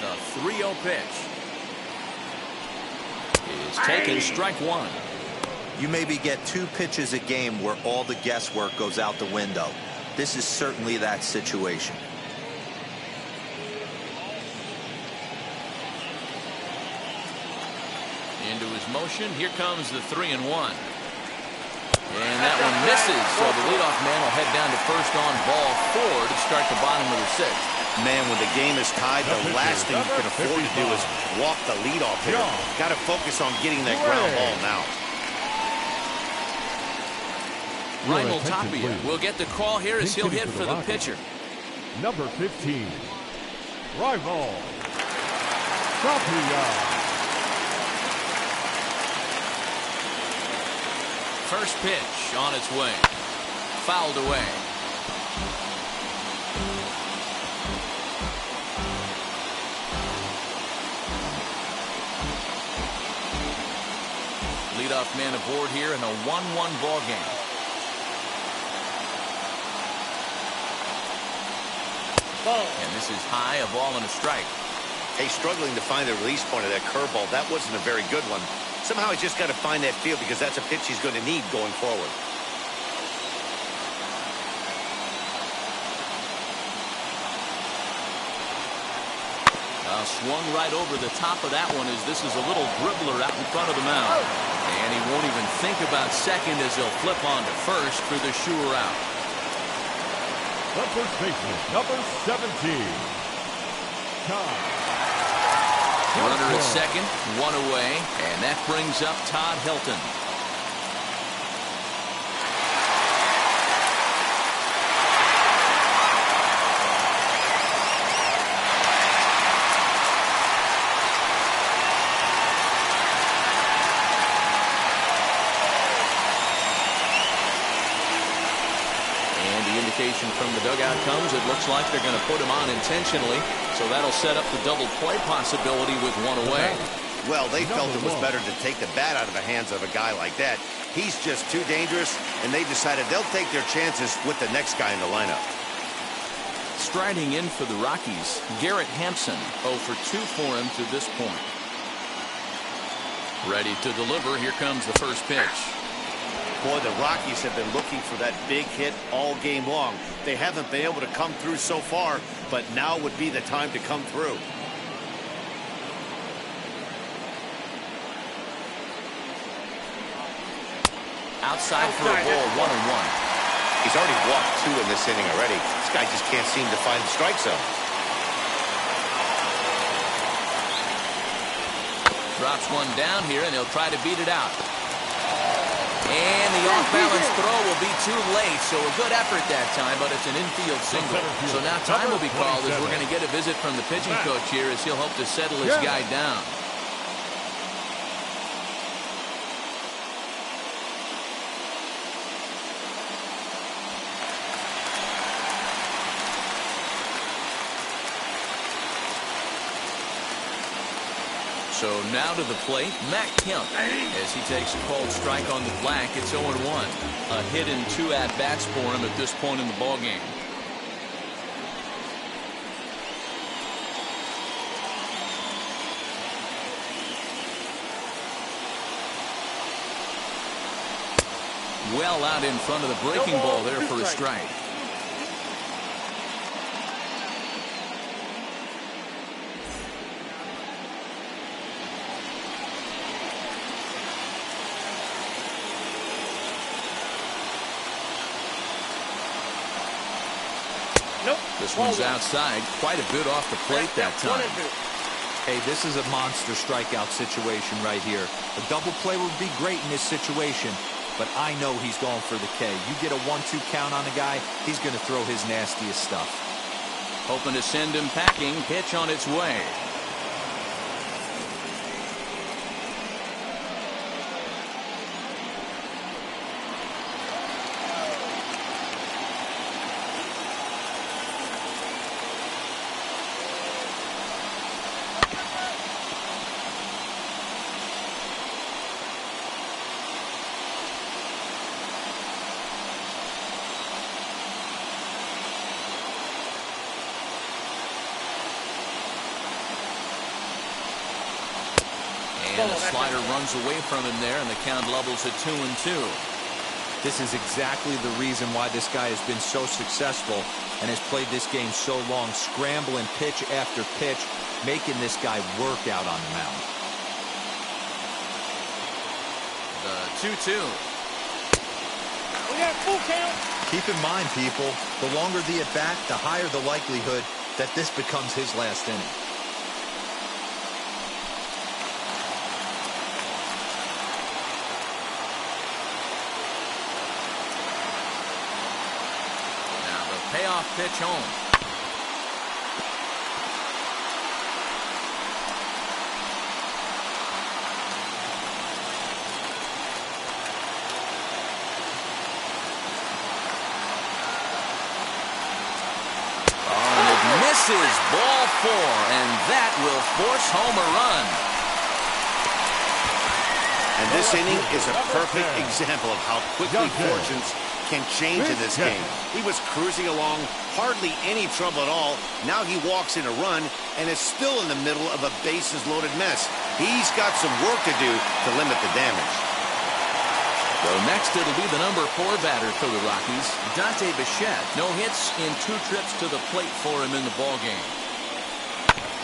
The 3-0 pitch is taken, strike 1. You maybe get 2 pitches a game where all the guesswork goes out the window. This is certainly that situation. Into his motion. Here comes the 3-1. And that one misses. So the leadoff man will head down to first on ball 4 to start the bottom of the 6th. Man, when the game is tied, the last thing you can afford to do is walk the leadoff hitter. Got to focus on getting that ground ball now. Raimel Tapia will get the call here as he'll hit for the pitcher. Number 15. Raimel Tapia. First pitch on its way. Fouled away. leadoff man aboard here in a 1-1 ball game. And this is high, a ball and a strike. Hey, struggling to find the release point of that curveball. That wasn't a very good one. Somehow he's just got to find that field because that's a pitch he's going to need going forward. Swung right over the top of that one as this is a little dribbler out in front of the mound. And he won't even think about second as he'll flip on to first for the sure out. The first baseman, number 17. Todd. Runner at second, one away, and that brings up Todd Helton. From the dugout comes, it looks like they're going to put him on intentionally, so that'll set up the double play possibility with one away. Well, they felt it was better to take the bat out of the hands of a guy like that. He's just too dangerous, and they decided they'll take their chances with the next guy in the lineup. Striding in for the Rockies, Garrett Hampson, 0 for 2 for him to this point. Ready to deliver. Here comes the first pitch. Boy, the Rockies have been looking for that big hit all game long. They haven't been able to come through so far, but now would be the time to come through. Outside for a ball, 1-1. He's already walked 2 in this inning already. This guy just can't seem to find the strike zone. Drops one down here, and he'll try to beat it out. And the off-balance throw will be too late, so a good effort that time, but it's an infield single. So now time will be called as we're going to get a visit from the pitching coach here as he'll hope to settle his guy down. So now to the plate, Matt Kemp, as he takes a called strike on the black. It's 0-1. A hit and 2 at-bats for him at this point in the ballgame. Well out in front of the breaking ball there for a strike. This one's outside, quite a bit off the plate that time. Hey, this is a monster strikeout situation right here. A double play would be great in this situation, but I know he's going for the K. You get a 1-2 count on a guy, he's going to throw his nastiest stuff. Hoping to send him packing, pitch on its way. And the slider runs away from him there, and the count levels at 2-2. This is exactly the reason why this guy has been so successful and has played this game so long, scrambling pitch after pitch, making this guy work out on the mound. The 2-2. We got full count. Keep in mind, people, the longer the at-bat, the higher the likelihood that this becomes his last inning. Payoff pitch home. Oh, and it misses. Ball 4, and that will force home a run. And this inning is a perfect example of how quickly fortunes can change in this game. He was cruising along, hardly any trouble at all. Now he walks in a run and is still in the middle of a bases-loaded mess. He's got some work to do to limit the damage. So next it'll be the number 4 batter for the Rockies, Dante Bichette. No hits in 2 trips to the plate for him in the ballgame.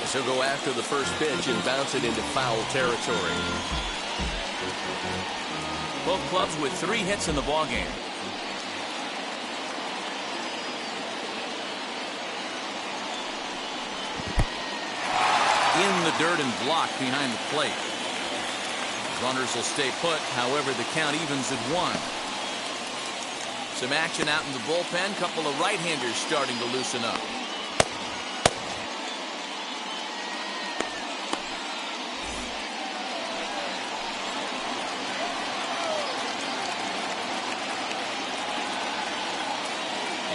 As he'll go after the first pitch and bounce it into foul territory. Both clubs with 3 hits in the ballgame. In the dirt and blocked behind the plate. Runners will stay put, however the count evens at 1. Some action out in the bullpen. Couple of right-handers starting to loosen up.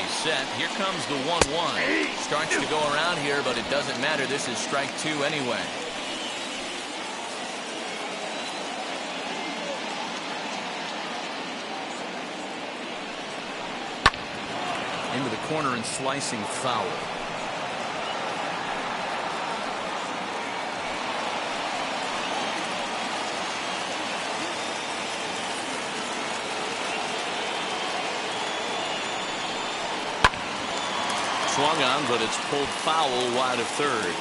He's set. Here comes the 1-1. Starts to go around here, but it doesn't matter. This is strike 2 anyway. Into the corner and slicing foul. Swung on, but it's pulled foul wide of third.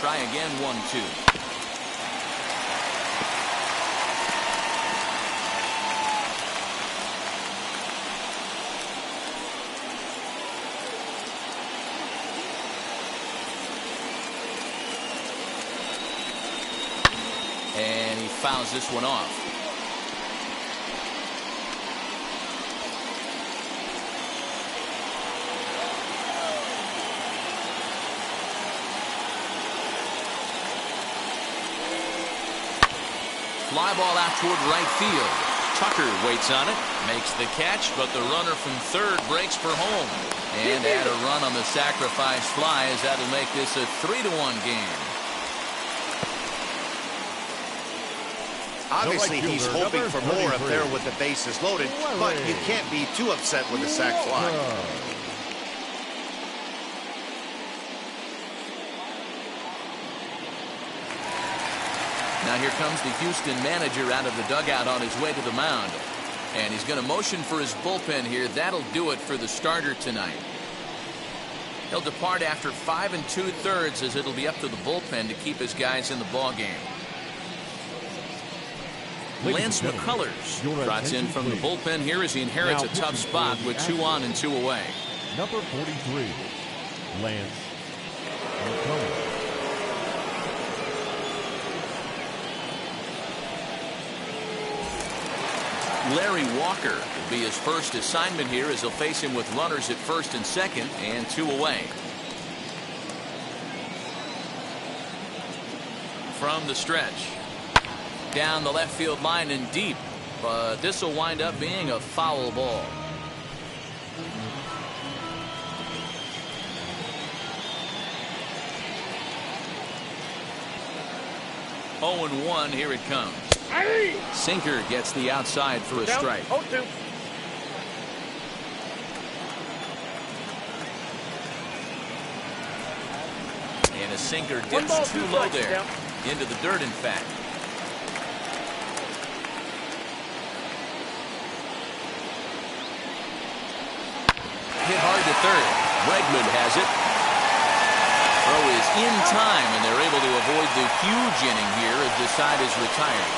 Try again, 1-2. And he fouls this one off. Fly ball out toward right field. Tucker waits on it, makes the catch, but the runner from third breaks for home. And add a run on the sacrifice fly, as that'll make this a 3-1 game. Obviously, he's hoping for more up there with the bases loaded, but you can't be too upset with a sac fly. Now here comes the Houston manager out of the dugout on his way to the mound. And he's going to motion for his bullpen here. That'll do it for the starter tonight. He'll depart after 5 2/3, as it'll be up to the bullpen to keep his guys in the ballgame. Lance McCullers trots in from the bullpen here as he inherits a tough spot with 2 on and 2 away. Number 43, Lance McCullers. Larry Walker will be his first assignment here, as he'll face him with runners at first and second and 2 away. From the stretch. Down the left field line and deep, but this will wind up being a foul ball. Oh, 0-1, here it comes. Sinker gets the outside for a strike. 0-2. And a sinker dips too low there. Into the dirt, in fact. Hit hard to third. Bregman has it. Throw is in time, and they're able to avoid the huge inning here as the side is retired.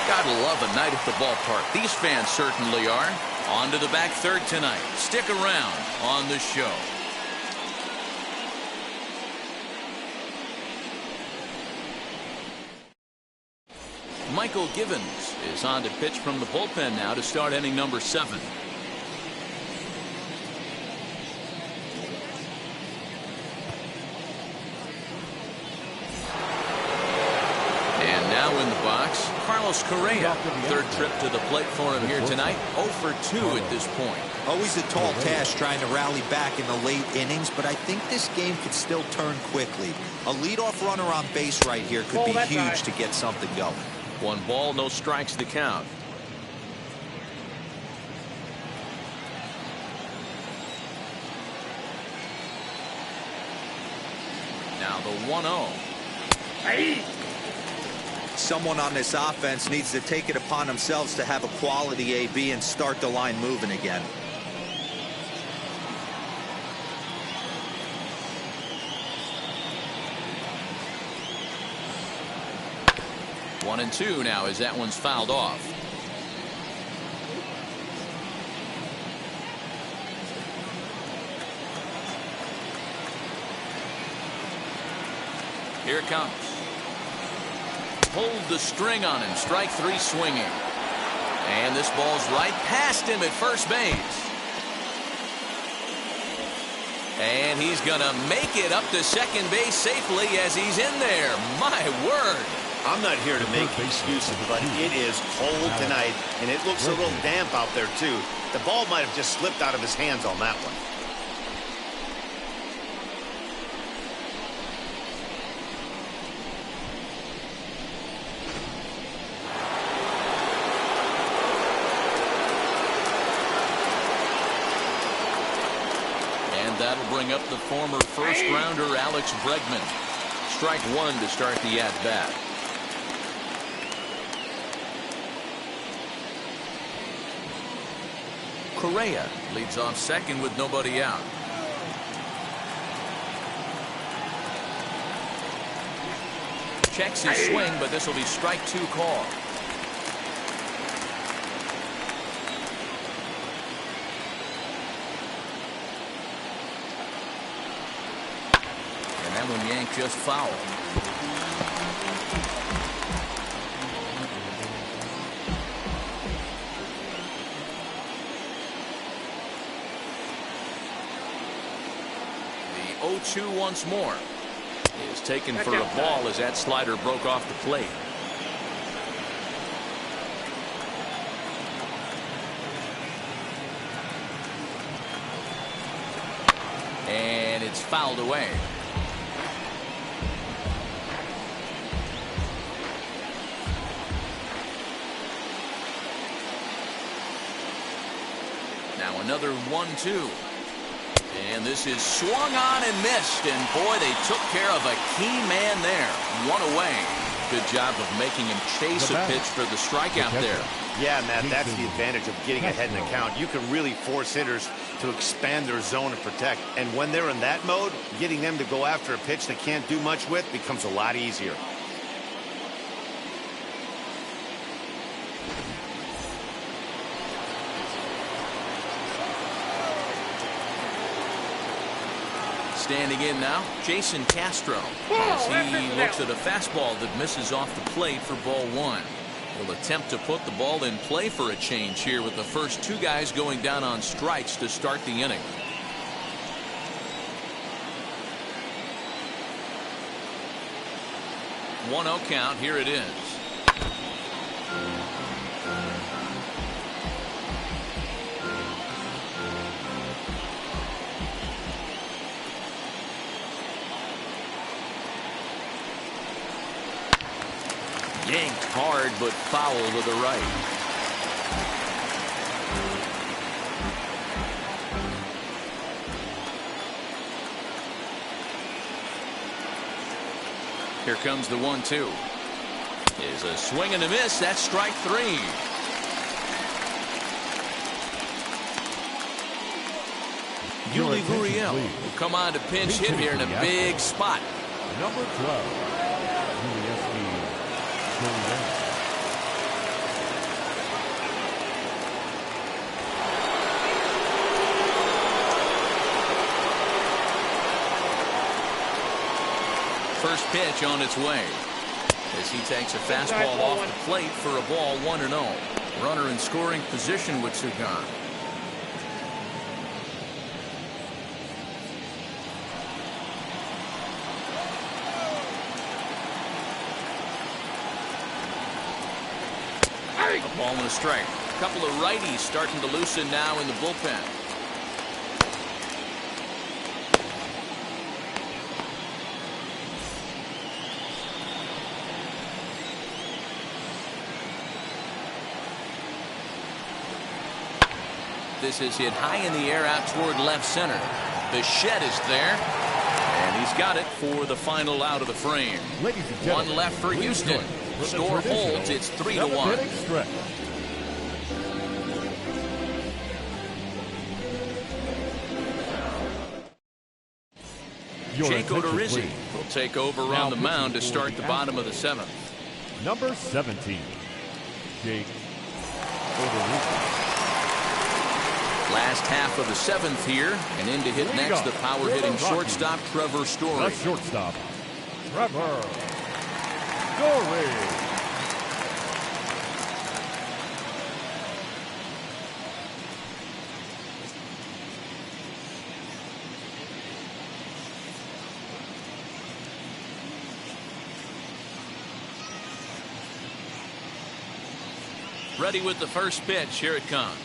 Gotta love a night at the ballpark. These fans certainly are. On to the back third tonight. Stick around on the show. Michael Givens is on to pitch from the bullpen now to start inning number 7. in the box. Carlos Correa. Third trip to the plate for him here tonight. 0 for 2 at this point. Always a tall task trying to rally back in the late innings, but I think this game could still turn quickly. A leadoff runner on base right here could be huge to get something going. 1 ball, no strikes to count. Now the 1-0. Someone on this offense needs to take it upon themselves to have a quality AB and start the line moving again. One and 2 now as that one's fouled off. Here it comes. Pulled the string on him. Strike 3 swinging. And this ball's right past him at first base. And he's going to make it up to second base safely as he's in there. My word. I'm not here to make excuses, but it is cold tonight, and it looks a little damp out there, too. The ball might have just slipped out of his hands on that one. And that'll bring up the former first-rounder Alex Bregman. Strike 1 to start the at-bat. Correa leads off second with nobody out. Checks his swing, but this will be strike 2 call. And that one yanked just foul. The 0-2 once more is taken for a ball as that slider broke off the plate. And it's fouled away. Now another 1-2. And this is swung on and missed. And boy, they took care of a key man there. 1 away. Good job of making him chase a pitch for the strikeout there. Yeah, Matt, that's the advantage of getting ahead in the count. You can really force hitters to expand their zone and protect. And when they're in that mode, getting them to go after a pitch they can't do much with becomes a lot easier. Standing in now, Jason Castro, as he looks at a fastball that misses off the plate for ball 1. He'll attempt to put the ball in play for a change here with the first 2 guys going down on strikes to start the inning. One 1-0 count. Here it is. Yanked hard, but foul to the right. Here comes the 1-2. Is a swing and a miss. That's strike 3. Yuli Gurriel will come on to pinch hit here in a big spot. Number 12. First pitch on its way as he takes a fastball off the plate for a ball 1-0. Runner in scoring position with Jorgon. A ball and a strike. A couple of righties starting to loosen now in the bullpen. This is hit high in the air out toward left center. The shed is there. And he's got it for the final out of the frame. One left for Houston. Score holds. It's 3-1. Jake Odorizzi will take over on the mound to start the bottom of the 7th. Number 17, Jake Odorizzi. Last half of the 7th here, and in to hit next the power-hitting shortstop Trevor Story. The shortstop, Trevor Story. Ready with the first pitch. Here it comes.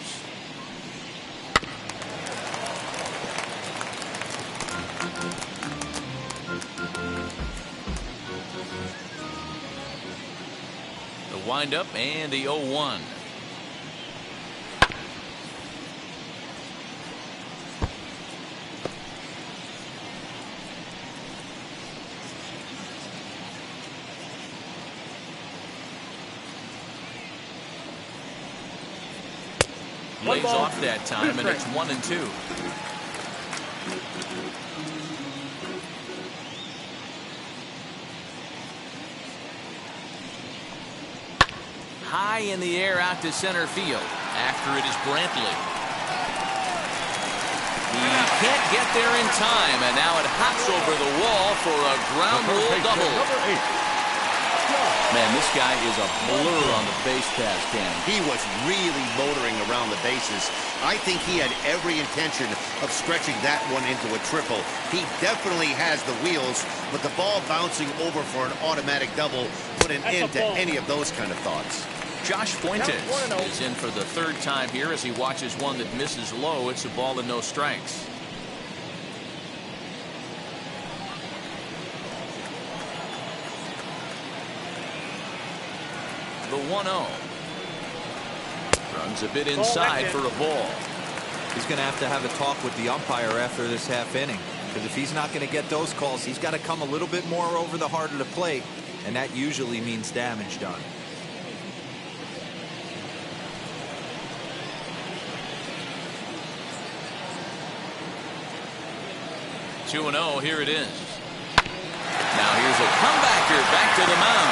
The windup and the 0-1. Lays off that time, and it's 1-2. High in the air out to center field. After it is Brantley. He can't get there in time, and now it hops over the wall for a ground rule double. Man, this guy is a blur on the base pass, Ken. He was really motoring around the bases. I think he had every intention of stretching that one into a triple. He definitely has the wheels, but the ball bouncing over for an automatic double put an end to any of those kind of thoughts. Josh Fuentes is in for the 3rd time here as he watches one that misses low. It's a ball and no strikes. The 1-0. Runs a bit inside for a ball. He's going to have a talk with the umpire after this half inning. Because if he's not going to get those calls, he's got to come a little bit more over the heart of the plate. And that usually means damage done. 2-0, here it is. Now here's a comebacker back to the mound.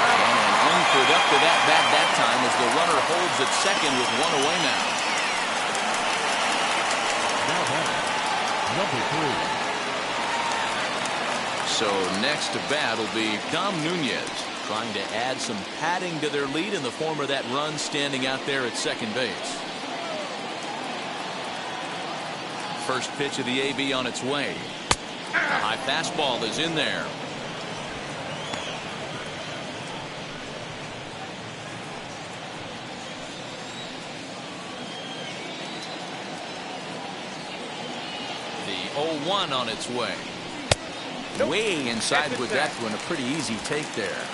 And an unproductive at-bat that time as the runner holds at second with one away now. Now batting, number 3. So next to bat will be Dom Nunez, trying to add some padding to their lead in the form of that run standing out there at second base. First pitch of the AB on its way. A high fastball is in there. The 0-1 on its way. Way inside with that one. A pretty easy take there.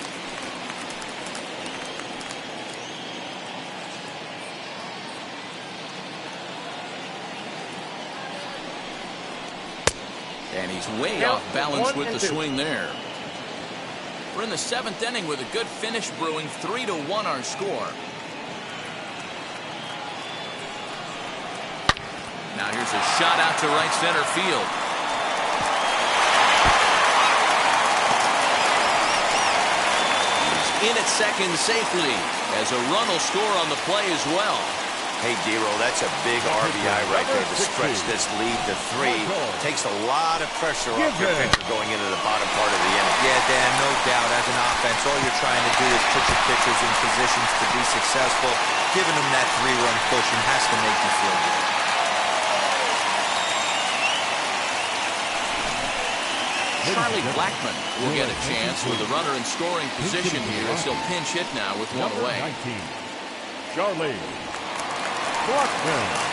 And he's way off balance with the swing there. We're in the 7th inning with a good finish brewing. 3-1 our score. Now here's a shot out to right center field. He's in at second safely as a run will score on the play as well. Hey, Dero, that's a big RBI right there to stretch this lead to 3. Takes a lot of pressure off your pitcher going into the bottom part of the inning. Yeah, Dan, no doubt. As an offense, all you're trying to do is put your pitchers in positions to be successful. Giving them that 3-run cushion has to make you feel good. Charlie Blackmon will get a chance with the runner in scoring position here as he'll pinch hit now with one away. Charlie Bregman.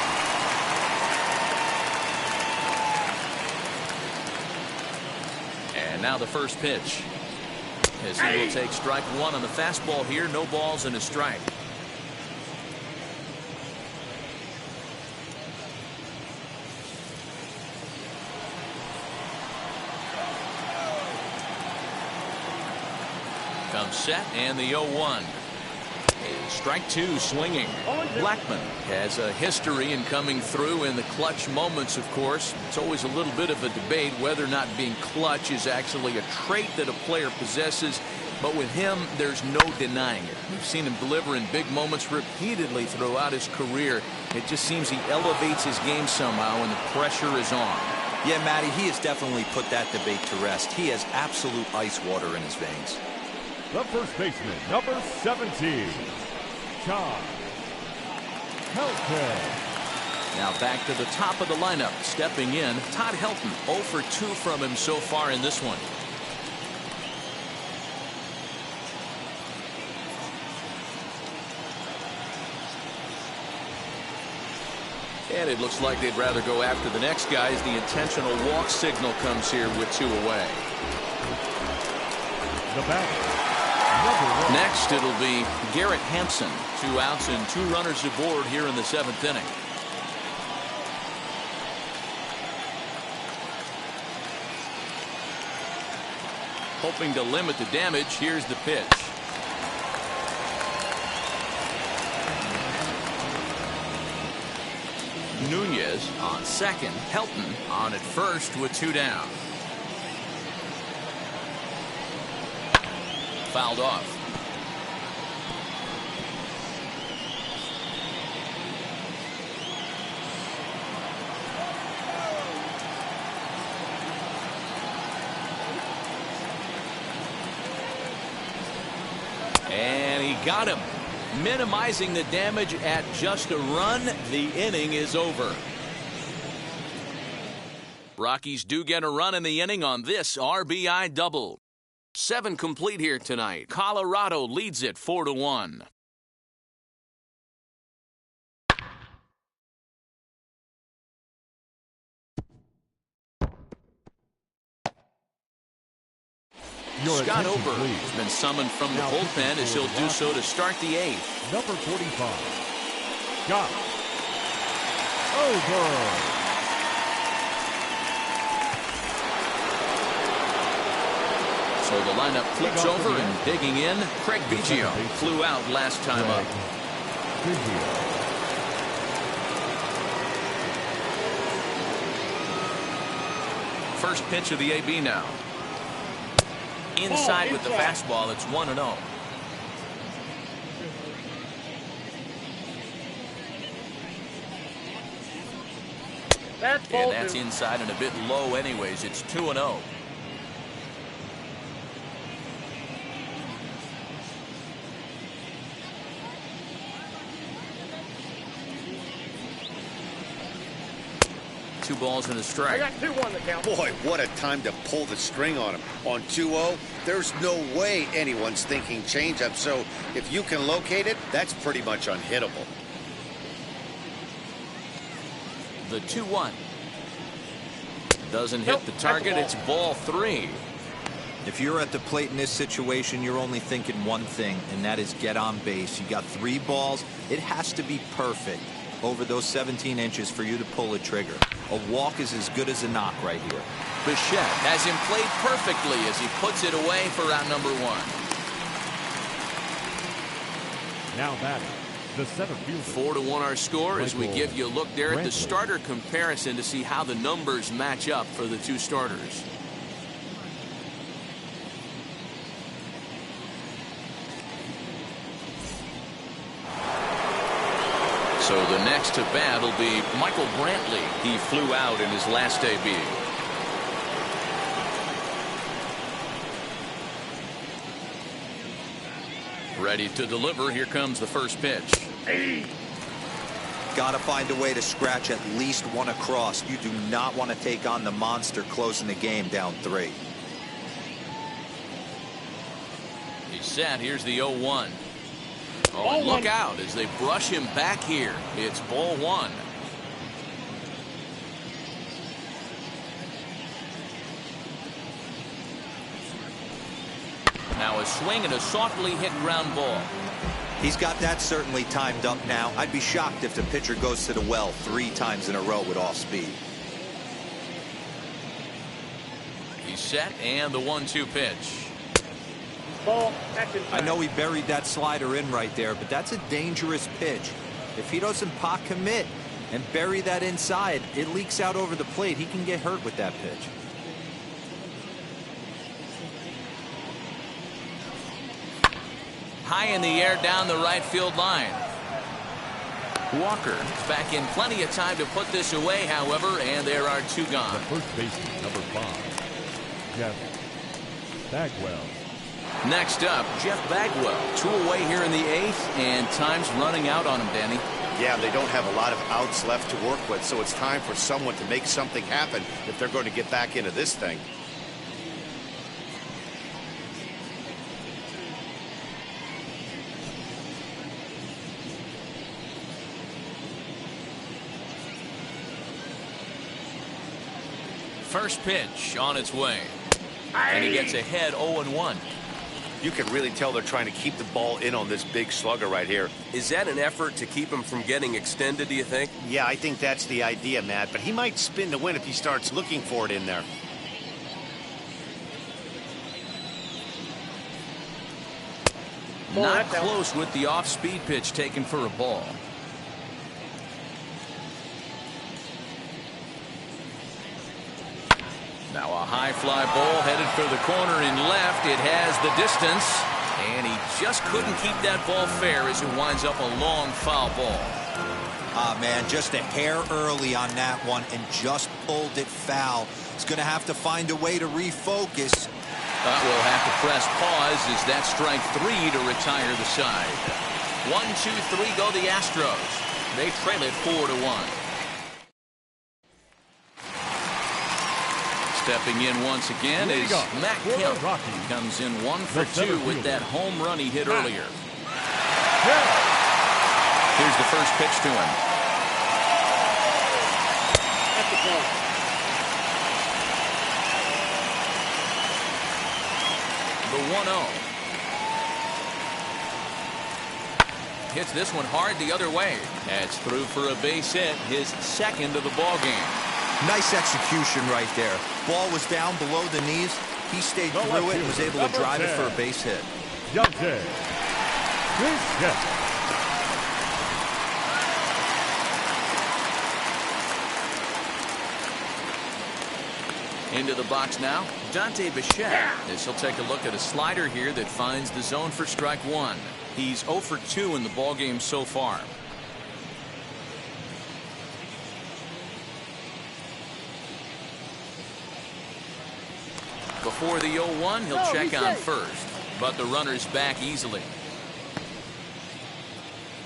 And now the first pitch. As he will take strike one on the fastball here. No balls and a strike. Comes set and the 0-1. And strike two swinging. Blackman has a history in coming through in the clutch moments, of course. It's always a little bit of a debate whether or not being clutch is actually a trait that a player possesses. But with him, there's no denying it. We've seen him deliver in big moments repeatedly throughout his career. It just seems he elevates his game somehow when the pressure is on. Yeah, Matty, he has definitely put that debate to rest. He has absolute ice water in his veins. The first baseman, number 17, Todd Helton. Now back to the top of the lineup. Stepping in, Todd Helton. 0 for 2 from him so far in this one. And it looks like they'd rather go after the next guy as the intentional walk signal comes here with 2 away. The batter. Next, it'll be Garrett Hampson. 2 outs and 2 runners aboard here in the 7th inning. Hoping to limit the damage. Here's the pitch. Nunez on second. Helton on at first with 2 down. Fouled off. And he got him. Minimizing the damage at just a run. The inning is over. Rockies do get a run in the inning on this RBI double. 7 complete here tonight. Colorado leads it 4-1. Scott Ober has been summoned from the bullpen as he'll do so to start the 8th. Number 45, Scott Ober. So the lineup flips over and digging in. Craig Biggio flew out last time up. First pitch of the AB now. Inside with the fastball. It's 1-0. And that's inside and a bit low anyways. It's 2-0. Two balls and a strike. I got 2-1 to count. Boy, what a time to pull the string on him. On 2-0, there's no way anyone's thinking changeup. So if you can locate it, that's pretty much unhittable. The 2-1. Doesn't hit the target. It's ball 3. If you're at the plate in this situation, you're only thinking one thing, and that is get on base. You got 3 balls. It has to be perfect over those 17 inches for you to pull a trigger. A walk is as good as a knock right here. Bichette has him played perfectly as he puts it away for out number 1. Now batting, the center fielder. 4-1 our score as we give you a look there at the starter comparison to see how the numbers match up for the 2 starters. So the next to bat will be Michael Brantley. He flew out in his last AB. Ready to deliver. Here comes the first pitch. Got to find a way to scratch at least one across. You do not want to take on the monster closing the game down 3. He's set. Here's the 0-1. Oh, and look out as they brush him back here. It's ball one. Now a swing and a softly hit ground ball. He's got that certainly timed up now. I'd be shocked if the pitcher goes to the well 3 times in a row with off speed. He's set, and the 1-2 pitch. Ball. I know he buried that slider in right there, but that's a dangerous pitch. If he doesn't pot commit and bury that inside, it leaks out over the plate. He can get hurt with that pitch. High in the air down the right field line. Walker is back in plenty of time to put this away, however, and there are 2 gone. The first baseman, number 5, Jeff Bagwell. Next up, Jeff Bagwell. 2 away here in the 8th, and time's running out on him, Danny. Yeah, they don't have a lot of outs left to work with, so it's time for someone to make something happen if they're going to get back into this thing. First pitch on its way. And he gets ahead 0-1. You can really tell they're trying to keep the ball in on this big slugger right here. Is that an effort to keep him from getting extended, do you think? Yeah, I think that's the idea, Matt, but he might spin to win if he starts looking for it in there. Not close with the off-speed pitch taken for a ball. Now a high fly ball headed for the corner in left. It has the distance, and he just couldn't keep that ball fair as it winds up a long foul ball. Ah, man, just a hair early on that one and just pulled it foul. He's going to have to find a way to refocus. But we'll have to press pause as that strike 3 to retire the side. 1-2-3 go the Astros. They trail it 4-1. Stepping in once again is Matt Kemp. He comes in 1 for 2 with that home run he hit earlier. Here's the first pitch to him. That's the ball. The 1-0. Hits this one hard the other way. That's through for a base hit, his second of the ball game. Nice execution right there. Ball was down below the knees. He stayed through it and was able to drive it for a base hit. Into the box now, Dante Bichette. This will take a look at a slider here that finds the zone for strike 1. He's 0 for 2 in the ballgame so far. Before the 0-1, he'll check on first, but the runner's back easily.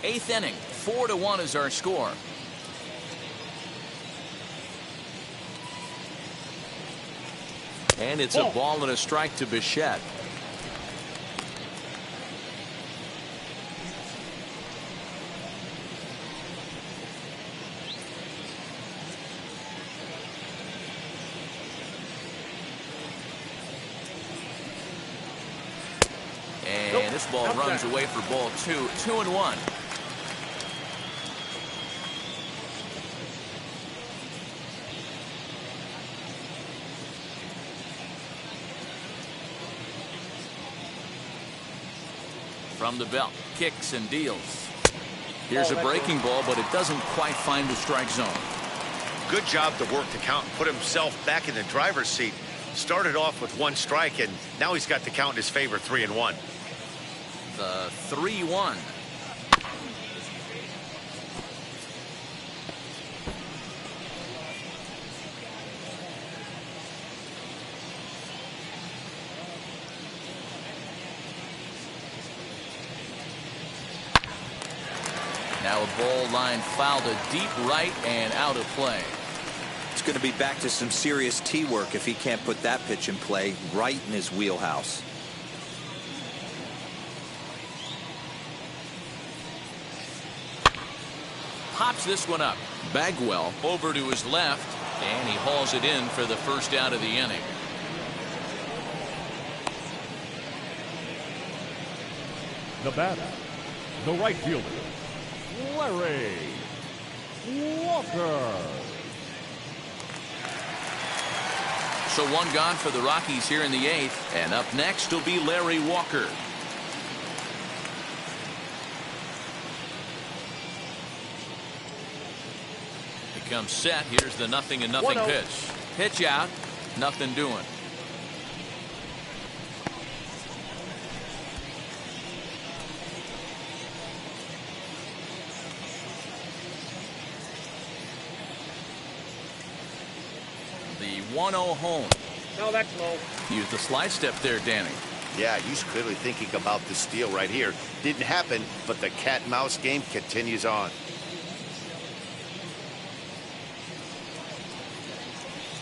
8th inning, 4-1 is our score. And it's a ball and a strike to Bichette. And this ball runs away for ball 2. 2-1. From the belt, kicks and deals. Here's a breaking ball, but it doesn't quite find the strike zone. Good job to work the count and put himself back in the driver's seat. Started off with 1 strike, and now he's got the count in his favor, 3-1. The 3-1. Now a ball line fouled to deep right and out of play. It's going to be back to some serious tee work if he can't put that pitch in play right in his wheelhouse. pops this one up. Bagwell over to his left, and he hauls it in for the first out of the inning. The batter, the right fielder, Larry Walker. So one gone for the Rockies here in the 8th, and up next will be Larry Walker. He comes set. Here's the 0-0 pitch. Pitch out, nothing doing. The 1-0 home. No, that's low. Use the slide step there, Danny. Yeah, he's clearly thinking about the steal right here. Didn't happen, but the cat-and-mouse game continues on.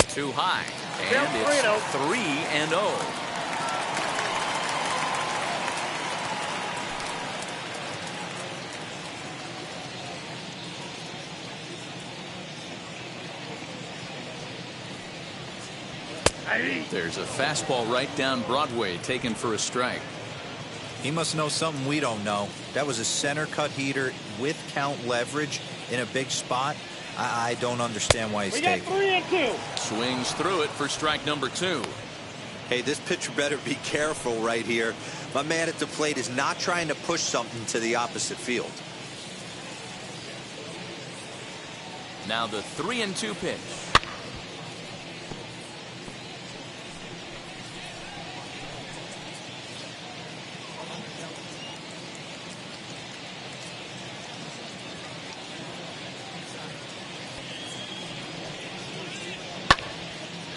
Too high, and it's 3-0. There's a fastball right down Broadway taken for a strike. He must know something we don't know. That was a center cut heater with count leverage in a big spot. I don't understand why he's taking it. 3-2. Swings through it for strike number 2. Hey, this pitcher better be careful right here. My man at the plate is not trying to push something to the opposite field. Now the 3-2 pitch.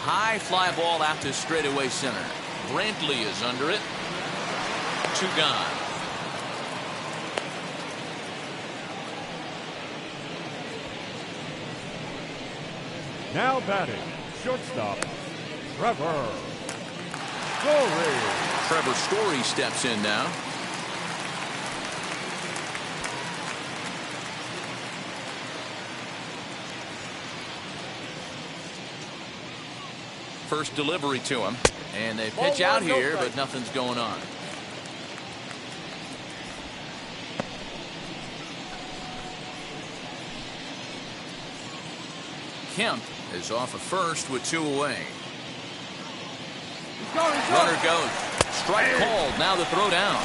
High fly ball out to straightaway center. Brantley is under it. 2 gone. Now batting, shortstop, Trevor Story. Trevor Story steps in now. First delivery to him, and they pitch out here, but nothing's going on. Kemp is off at first with 2 away. Runner goes. Strike called. Now the throw down.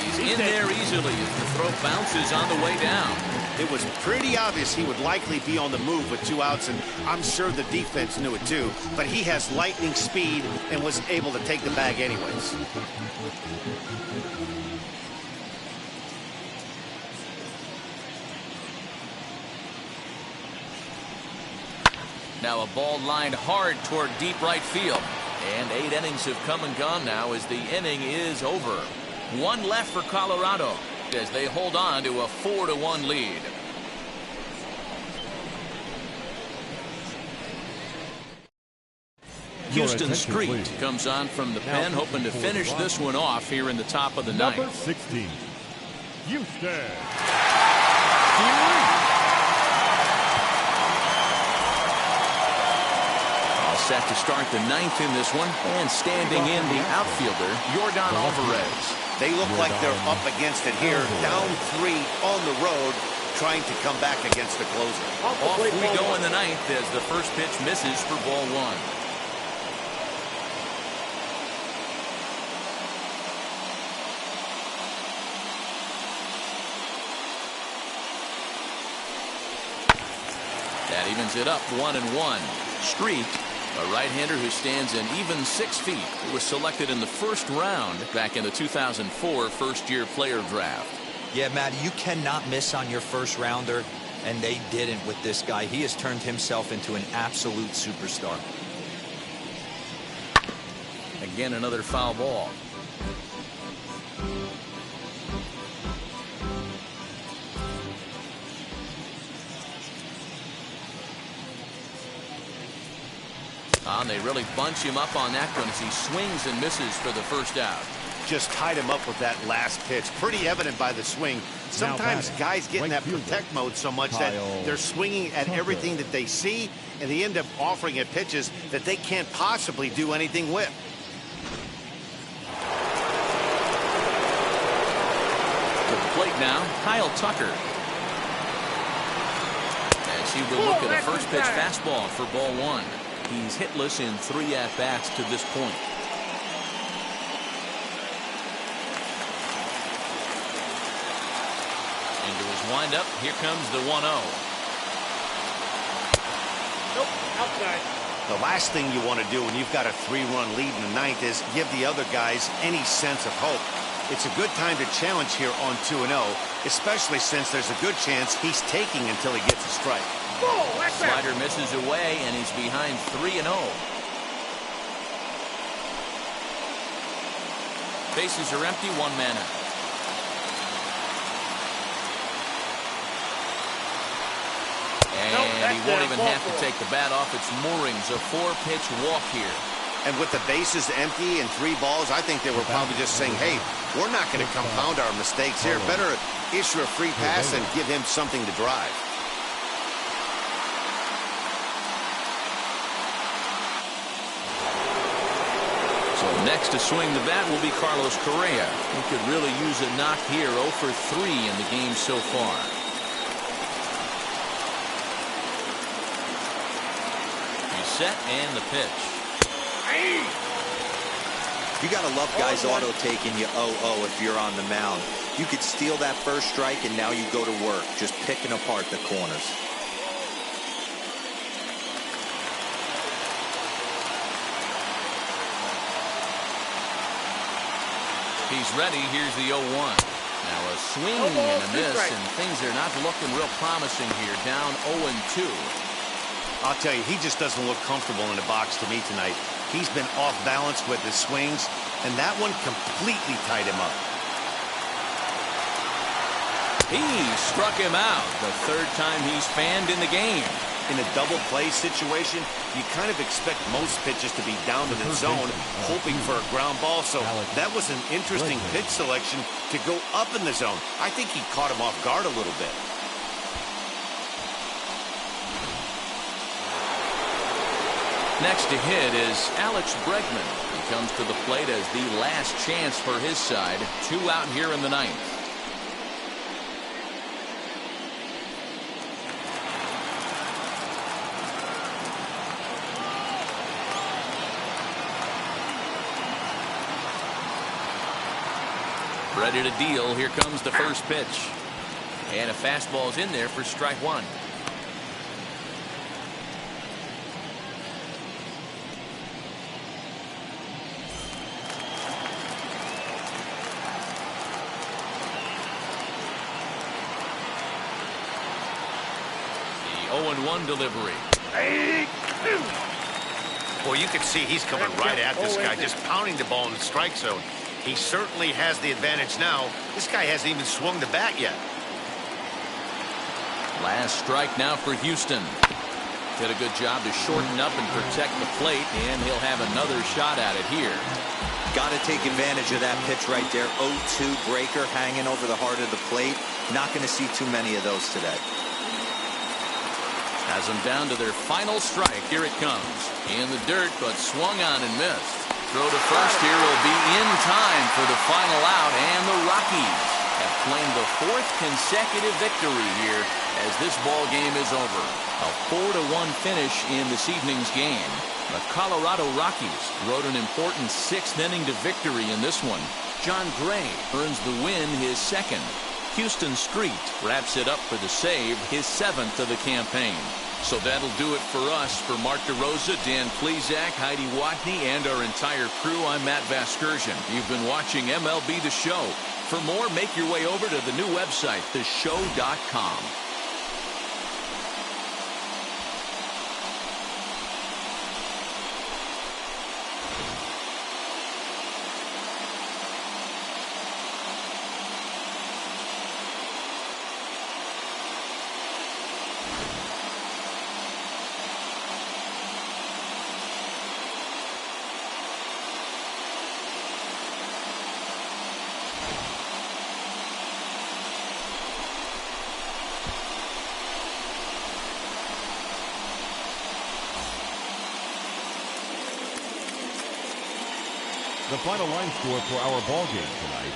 He's in there easily as the throw bounces on the way down. It was pretty obvious he would likely be on the move with 2 outs, and I'm sure the defense knew it too. But he has lightning speed and was able to take the bag anyways. Now a ball lined hard toward deep right field. And 8 innings have come and gone now as the inning is over. 1 left for Colorado as they hold on to a 4-1 lead. Houston Street comes on from the pen, hoping to finish this one off here in the top of the ninth. Number 16, Houston. Set to start the 9th in this one, and standing in the outfielder, Jorgon Alvarez. They look like they're up against it here, down 3 on the road, trying to come back against the closer. Off we go in the 9th as the first pitch misses for ball 1. That evens it up 1-1. Street, a right-hander who stands an even 6 feet, who was selected in the first round back in the 2004 first-year player draft. Yeah, Matt, you cannot miss on your first rounder, and they didn't with this guy. He has turned himself into an absolute superstar. Again, another foul ball. And they really bunch him up on that one as he swings and misses for the first out. just tied him up with that last pitch. Pretty evident by the swing. Sometimes guys get in that protect mode so much that they're swinging at everything that they see, and they end up offering at pitches that they can't possibly do anything with. To the plate now, Kyle Tucker. As he will look at a first pitch fastball for ball one. He's hitless in 3 at-bats to this point. Into his windup, here comes the 1-0. Nope, outside. The last thing you want to do when you've got a 3-run lead in the ninth is give the other guys any sense of hope. It's a good time to challenge here on 2-0, especially since there's a good chance he's taking until he gets a strike. Slider misses away, and he's behind 3-0. Bases are empty, 1 man out. And he won't even have to take the bat off. It's moorings, a 4-pitch walk here. And with the bases empty and 3 balls, I think they were probably just saying, hey, we're not going to compound our mistakes here. Better issue a free pass and give him something to drive. So next to swing the bat will be Carlos Correa. He could really use a knock here. 0 for 3 in the game so far. He's set and the pitch. You got to love guys auto taking you 0-0 if you're on the mound. You could steal that first strike and now you go to work just picking apart the corners. He's ready. Here's the 0-1. Now a swing and a miss, and things are not looking real promising here. Down 0-2. I'll tell you, he just doesn't look comfortable in the box to me tonight. He's been off balance with his swings, and that one completely tied him up. He struck him out. The 3rd time he's fanned in the game. In a double play situation, you kind of expect most pitches to be down in the zone, hoping for a ground ball. So that was an interesting pitch selection to go up in the zone. I think he caught him off guard a little bit. Next to hit is Alex Bregman. He comes to the plate as the last chance for his side. 2 out here in the 9th. Ready to deal. Here comes the first pitch. And a fastball's in there for strike 1. The 0-1 delivery. Well, you can see he's coming right at this guy, just pounding the ball in the strike zone. He certainly has the advantage now. This guy hasn't even swung the bat yet. Last strike now for Houston. Did a good job to shorten up and protect the plate, and he'll have another shot at it here. Got to take advantage of that pitch right there. 0-2 breaker hanging over the heart of the plate. Not going to see too many of those today. Has them down to their final strike. Here it comes. In the dirt, but swung on and missed. Throw to first here will be in time for the final out, and the Rockies have claimed the 4th consecutive victory here as this ball game is over. A 4-1 finish in this evening's game. The Colorado Rockies rode an important 6th inning to victory in this one. John Gray earns the win, his 2nd. Houston Street wraps it up for the save, his 7th of the campaign. So that'll do it for us. For Mark DeRosa, Dan Plesac, Heidi Watney, and our entire crew, I'm Matt Vasgersian. You've been watching MLB The Show. For more, make your way over to the new website, theshow.com. The final line score for our ball game tonight.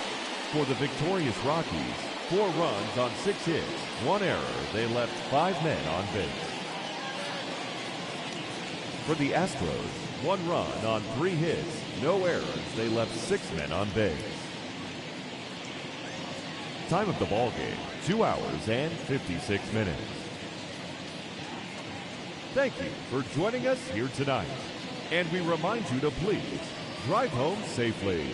For the victorious Rockies, 4 runs on 6 hits, 1 error. They left 5 men on base. For the Astros, 1 run on 3 hits, no errors. They left 6 men on base. Time of the ball game, 2 hours and 56 minutes. Thank you for joining us here tonight. And we remind you to please drive home safely.